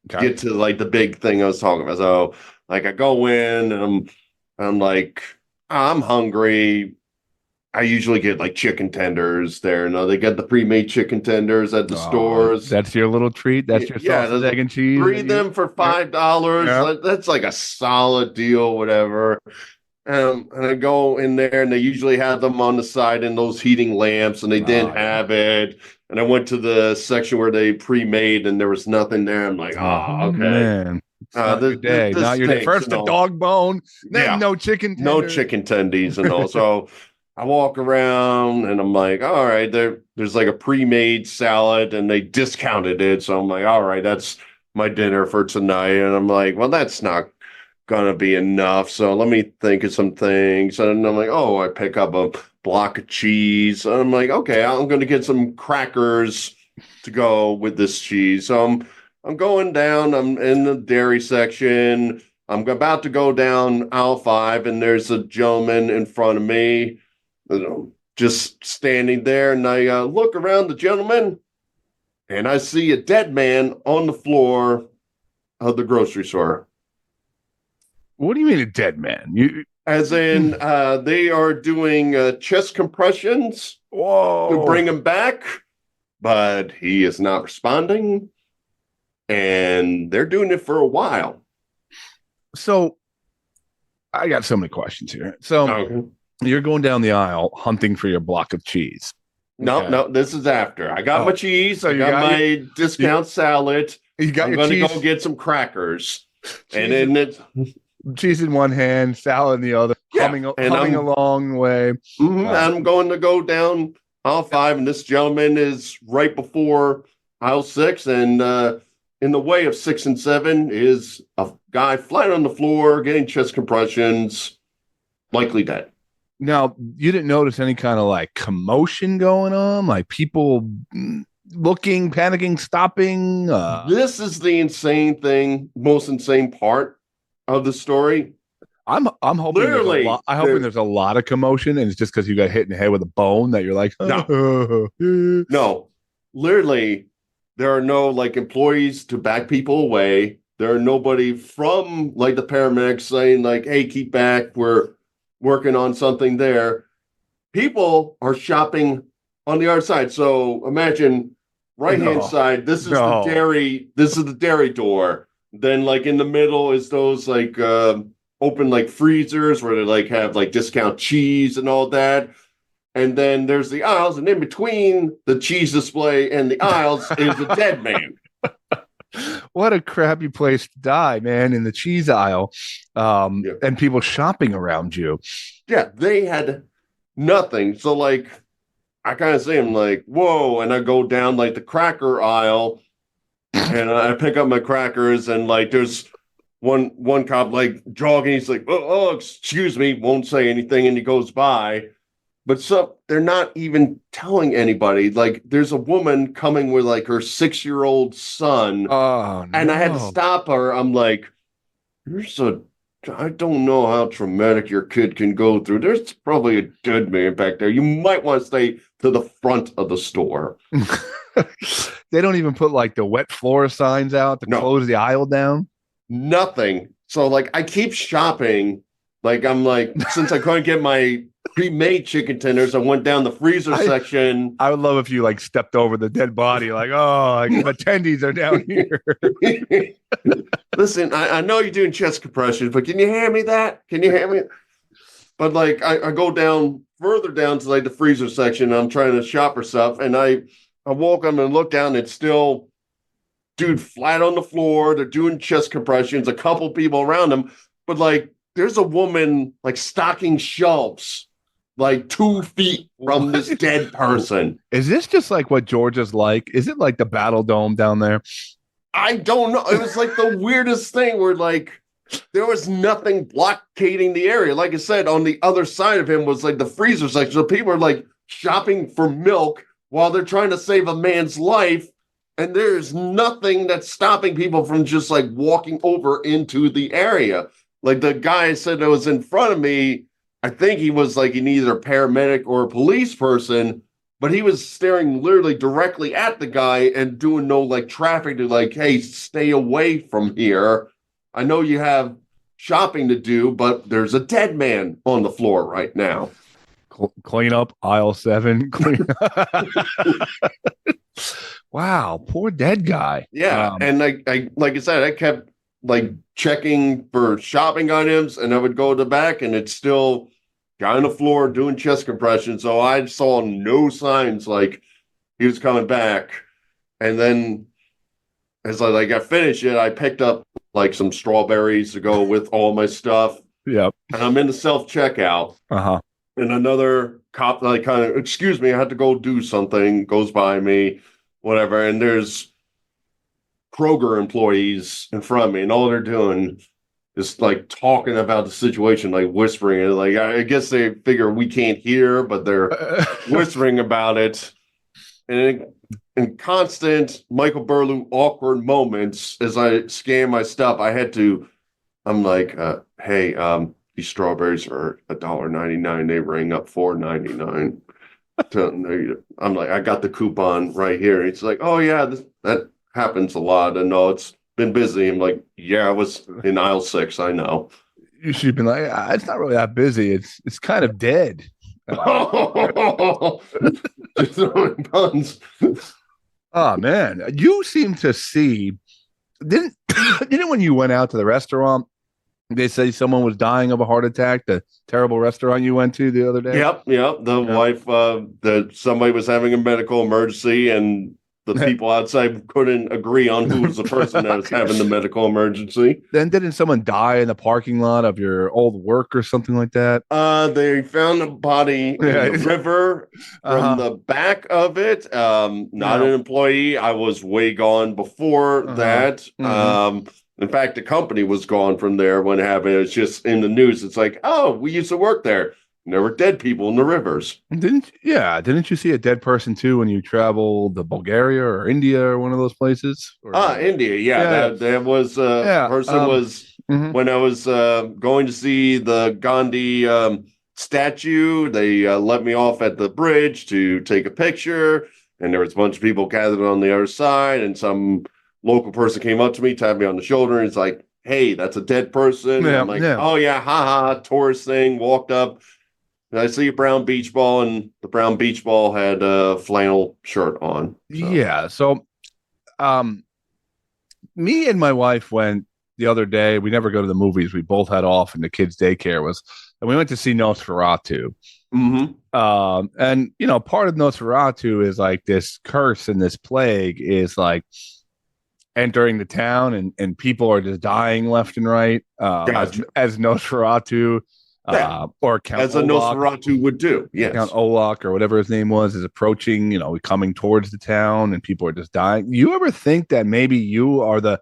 get to like the big thing I was talking about. So like I go in and I'm like, I'm hungry. I usually get like chicken tenders there. No, they get the pre-made chicken tenders at the stores. That's your little treat. That's your sausage, egg, and cheese. 3 of them for $5. Yeah. That's like a solid deal, whatever. And I go in there, and they usually have them on the side in those heating lamps, and they didn't have it. And I went to the section where they pre-made, and there was nothing there. I'm like, okay. Man. Not your day. Not your day. First the dog bone, then no chicken tenders. No chicken tendies and all. So I walk around and I'm like, all right, there's like a pre-made salad and they discounted it. So I'm like, all right, that's my dinner for tonight. And I'm like, well, that's not going to be enough. So let me think of some things. And I'm like, oh, I pick up a block of cheese. And I'm like, okay, I'm going to get some crackers to go with this cheese. So I'm going down. I'm in the dairy section. I'm about to go down aisle 5, and there's a gentleman in front of me, just standing there, and I look around the gentleman, and I see a dead man on the floor of the grocery store. What do you mean a dead man? As in, they are doing chest compressions to bring him back, but he is not responding. And they're doing it for a while. So I got so many questions here. So you're going down the aisle hunting for your block of cheese. No, this is after. I got my cheese. I got my discount salad. I'm going to go get some crackers. And then it's cheese in one hand, salad in the other, humming along the way. I'm going to go down aisle 5, and this gentleman is right before aisle 6, and in the way of 6 and 7 is a guy flying on the floor, getting chest compressions, likely dead. Now, you didn't notice any kind of like commotion going on, like people looking, panicking, stopping? This is the insane thing, most insane part of the story. I'm hoping there's a lot of commotion, and it's just because you got hit in the head with a bone that you're like, no, literally, there are no like employees to back people away. There are nobody from like the paramedics saying like, hey, keep back, we're working on something there. People are shopping on the other side. So imagine right-hand side, this is the dairy door. Then like in the middle is those like open like freezers where they like have like discount cheese and all that. And then there's the aisles, and in between the cheese display and the aisles is a dead man. What a crappy place to die, man, in the cheese aisle. And people shopping around you. Yeah, they had nothing. So like I kind of see him like, whoa, and I go down like the cracker aisle and I pick up my crackers, and like there's one cop like jogging, he's like, oh, excuse me, won't say anything, and he goes by. But they're not even telling anybody. Like, there's a woman coming with like her 6-year-old son. Oh, no. And I had to stop her. I'm like, I don't know how traumatic your kid can go through. There's probably a dead man back there. You might want to stay to the front of the store. They don't even put like the wet floor signs out to close the aisle down. Nothing. So like, I keep shopping. Like, I'm like, since I couldn't get my pre-made chicken tenders, I went down the freezer section. I would love if you like stepped over the dead body, like, oh, like, attendees are down here. Listen, I know you're doing chest compressions, but can you hand me that? Can you hand me? But like, I go down further down to like the freezer section. I'm trying to shop for stuff, and I walk up and look down. It's still dude flat on the floor. They're doing chest compressions. A couple people around him, but like, there's a woman like stocking shelves like 2 feet from this dead person. Is this just like what Georgia's like? Is it like the Battle Dome down there? I don't know. It was like the weirdest thing where like there was nothing blockading the area. Like I said, on the other side of him was like the freezer section. So people are like shopping for milk while they're trying to save a man's life. And there's nothing that's stopping people from just like walking over into the area. Like the guy said that was in front of me, I think he was like in either a paramedic or a police person, but he was staring literally directly at the guy and doing no like traffic to like, hey, stay away from here. I know you have shopping to do, but there's a dead man on the floor right now. Clean up aisle 7. Wow, poor dead guy. Yeah, and I like I said, I kept like checking for shopping items, and I would go to the back, and it's still guy on the floor doing chest compression. So I saw no signs like he was coming back. And then as I got finished it, I picked up like some strawberries to go with all my stuff. Yep. And I'm in the self-checkout. Uh-huh. And another cop like kind of, excuse me, I had to go do something, goes by me, whatever. And there's Kroger employees in front of me, and all they're doing is like talking about the situation, like whispering it. Like, I guess they figure we can't hear, but they're whispering about it. And in constant Michael Burlew awkward moments, as I scan my stuff, I'm like, hey, these strawberries are $1.99. They ring up $4.99. I'm like, I got the coupon right here. It's like, oh yeah, that happens a lot. And no, it's been busy. I'm like, yeah, I was in aisle 6. I know. You should have been like, it's not really that busy. It's kind of dead. Just throwing puns. Oh man, you seem to see. Didn't when you went out to the restaurant, they say someone was dying of a heart attack? The terrible restaurant you went to the other day. Yep. The wife, somebody was having a medical emergency, and the people outside couldn't agree on who was the person that was having the medical emergency. Then didn't someone die in the parking lot of your old work or something like that? They found a body in the river from the back of it. Not an employee. I was way gone before that. In fact, the company was gone from there when it happened. It's just in the news. It's like, oh, we used to work there. And there were dead people in the rivers. Didn't you see a dead person too when you traveled to Bulgaria or India or one of those places? India, yeah. That was person was when I was going to see the Gandhi statue. They let me off at the bridge to take a picture, and there was a bunch of people gathered on the other side, and some local person came up to me, tapped me on the shoulder, and it's like, hey, that's a dead person. I'm like, oh yeah, haha, tourist thing, walked up. And I see a brown beach ball, and the brown beach ball had a flannel shirt on. So. Yeah. So, me and my wife went the other day. We never go to the movies. We both had off, and the kids' daycare was, and we went to see Nosferatu. And part of Nosferatu is like this curse and this plague is like entering the town, and people are just dying left and right. As Nosferatu. Or Count as a Nosferatu would do, yes. Count Olak or whatever his name was is approaching, coming towards the town, and people are just dying. You ever think that maybe you are the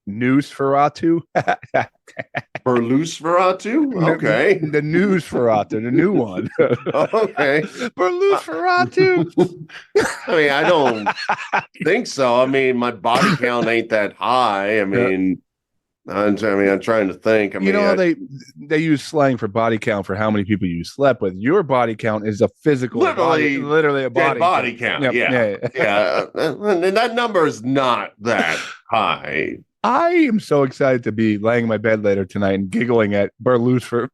Nosferatu? Burlewsferatu? Okay. The Nosferatu, the new one. Okay. Burlewsferatu. I mean, I don't think so. I mean, my body count ain't that high. I mean... I'm trying to think. They use slang for body count for how many people you slept with. Your body count is a physical, literally a body count. Yep. Yeah. And that number is not that high. I am so excited to be laying in my bed later tonight and giggling at Burlewsferatu.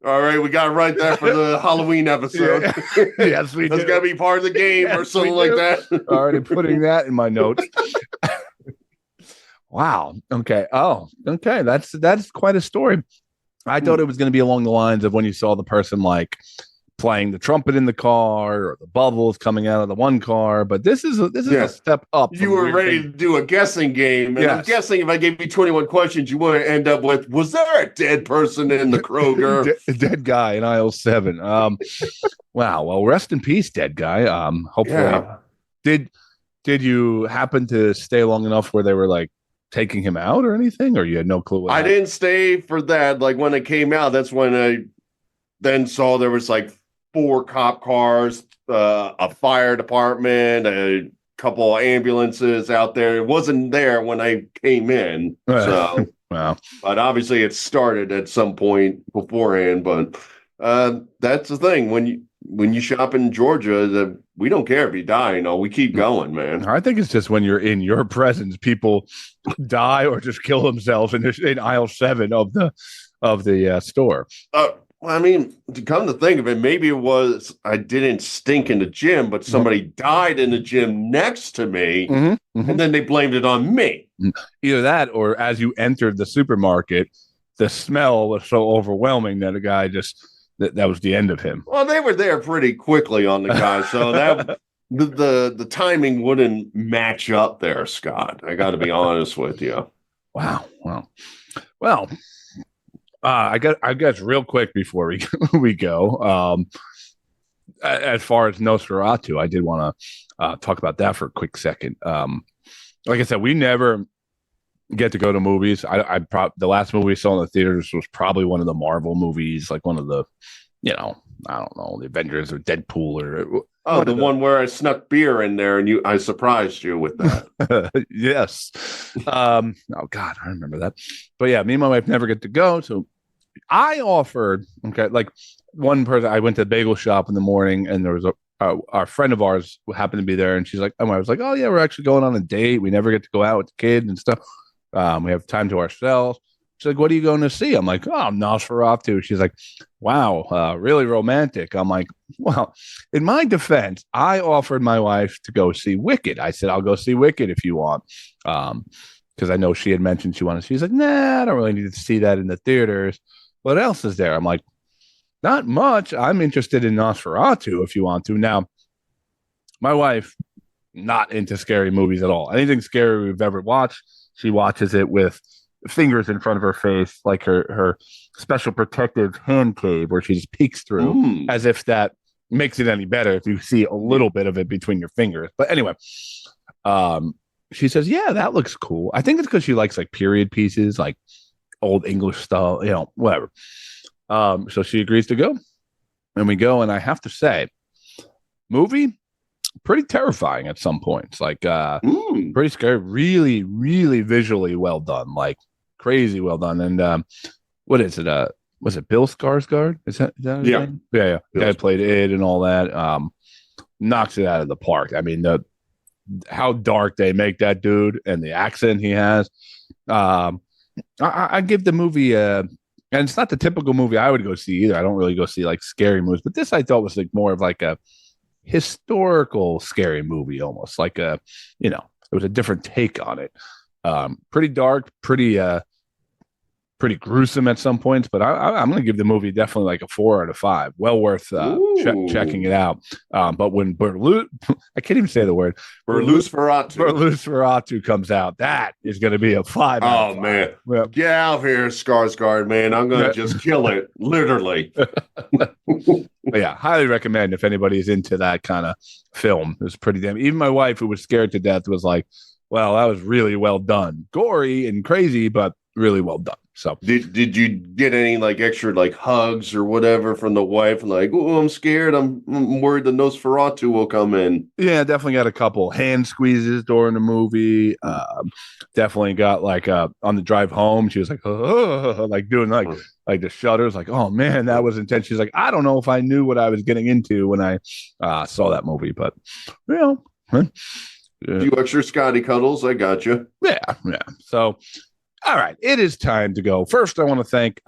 All right, we got it right there for the Halloween episode. Yeah. Yes, we That's got to be part of the game or something like that. Already putting that in my notes. Wow. Okay. Oh, okay. That's quite a story. I thought it was going to be along the lines of when you saw the person like playing the trumpet in the car or the bubbles coming out of the one car, but this is a step up. You were ready to do a guessing game, and I'm guessing if I gave you 21 questions, you want to end up with, was there a dead person in the Kroger? Dead guy in aisle 7. Wow. Well, rest in peace, dead guy. Hopefully, did you happen to stay long enough where they were like taking him out or anything, or you had no clue? I didn't stay for that. Like when it came out, that's when I then saw there was like 4 cop cars, a fire department, a couple of ambulances out there. It wasn't there when I came in. So, wow. But obviously it started at some point beforehand. But that's the thing. When you shop in Georgia, we don't care if you die. We keep going, man. I think it's just when you're in your presence, people die or just kill themselves in aisle 7 of the store. Well, I mean, to come to think of it, maybe it was I didn't stink in the gym, but somebody died in the gym next to me, and then they blamed it on me. Either that, or as you entered the supermarket, the smell was so overwhelming that a guy just that was the end of him. Well, they were there pretty quickly on the guy, so that the timing wouldn't match up there, Scott. I got to be honest with you. Wow. Well. I guess real quick before we go. As far as Nosferatu, I did want to talk about that for a quick second. Like I said, we never get to go to movies. The last movie we saw in the theaters was probably one of the Marvel movies, like one of the, I don't know, the Avengers or Deadpool or. Oh, the one where I snuck beer in there and I surprised you with that. Yes. Oh God, I remember that. But yeah, me and my wife never get to go. So I offered, like one person, I went to the bagel shop in the morning and there was our friend of ours who happened to be there. And she's like, I was like, oh yeah, we're actually going on a date. We never get to go out with the kids and stuff. We have time to ourselves. She's like, what are you going to see? I'm like, oh, Nosferatu. She's like, wow, really romantic. I'm like, well, in my defense, I offered my wife to go see Wicked. I said, I'll go see Wicked if you want. Because I know she had mentioned she wanted. She's like, nah, I don't really need to see that in the theaters. What else is there? I'm like, not much. I'm interested in Nosferatu if you want to. Now, my wife, not into scary movies at all. Anything scary we've ever watched, she watches it with fingers in front of her face, like her special protective hand cave where she just peeks through, as if that makes it any better if you see a little bit of it between your fingers. But anyway, she says, yeah, that looks cool. I think it's because she likes like period pieces, like old English stuff, whatever. So she agrees to go, and we go. And I have to say, movie pretty terrifying at some points, like pretty scary, really, really visually well done, like crazy well done. And what is it? Was it Bill Skarsgård? Is that Yeah. Yeah. Guy played it and all that. Knocks it out of the park. I mean, how dark they make that dude and the accent he has. I give the movie and it's not the typical movie I would go see either. I don't really go see like scary movies, but this I thought was like more of like a historical scary movie, almost like it was a different take on it. Pretty dark, pretty gruesome at some points, but I'm going to give the movie definitely like a 4 out of 5. Well worth checking it out. But when I can't even say the word Burlewsferatu comes out, that is going to be a 5. Oh man, get out of here, Skarsgård, man! I'm going to just kill it, literally. Yeah, highly recommend if anybody is into that kind of film. It was pretty damn. Even my wife, who was scared to death, was like, "Well, that was really well done, gory and crazy, but really well done." So, did you get any like extra like hugs or whatever from the wife? Like, oh, I'm scared. I'm worried the Nosferatu will come in. Yeah, definitely got a couple hand squeezes during the movie. Definitely got like on the drive home, she was like, oh, like doing like the shudders, like, oh man, that was intense. She's like, I don't know if I knew what I was getting into when I saw that movie, but a few extra Scotty cuddles, I got you. Yeah. So, all right, it is time to go. First, I want to thank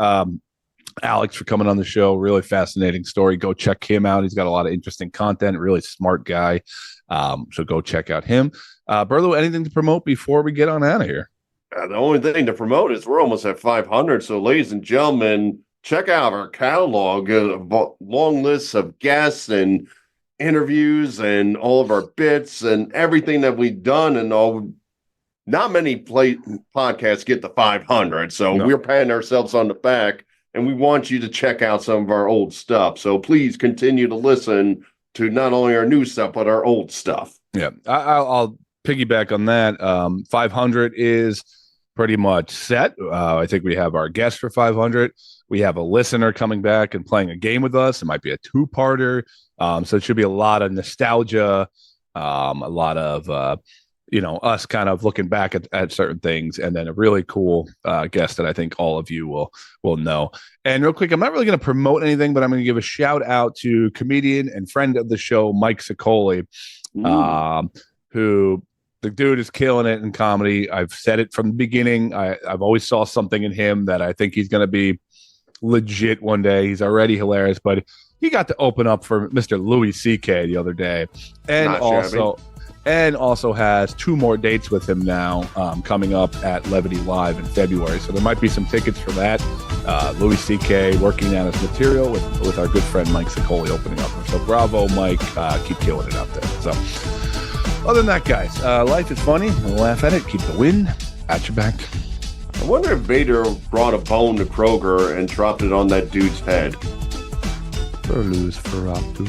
Alex for coming on the show. Really fascinating story. Go check him out. He's got a lot of interesting content. Really smart guy. So go check out him. Burlew, anything to promote before we get on out of here? The only thing to promote is we're almost at 500. So, ladies and gentlemen, check out our catalog, long lists of guests and interviews and all of our bits and everything that we've done and all. Not many podcasts get to 500, so we're patting ourselves on the back, and we want you to check out some of our old stuff. So please continue to listen to not only our new stuff, but our old stuff. Yeah, I'll piggyback on that. 500 is pretty much set. I think we have our guest for 500. We have a listener coming back and playing a game with us. It might be a 2-parter. So it should be a lot of nostalgia, a lot of us kind of looking back at certain things, and then a really cool guest that I think all of you will know. And real quick, I'm not really going to promote anything, but I'm going to give a shout out to comedian and friend of the show, Mike Sicoli, who the dude is killing it in comedy. I've said it from the beginning. I've always saw something in him that I think he's going to be legit one day. He's already hilarious, but he got to open up for Mr. Louis C.K. the other day, and also has 2 more dates with him now coming up at Levity Live in February. So there might be some tickets for that. Louis C.K. working on his material with our good friend Mike Sicoli opening up. So bravo, Mike. Keep killing it out there. So other than that, guys, life is funny. Laugh at it. Keep the wind at your back. I wonder if Vader brought a bone to Kroger and dropped it on that dude's head. Burlewsferatu.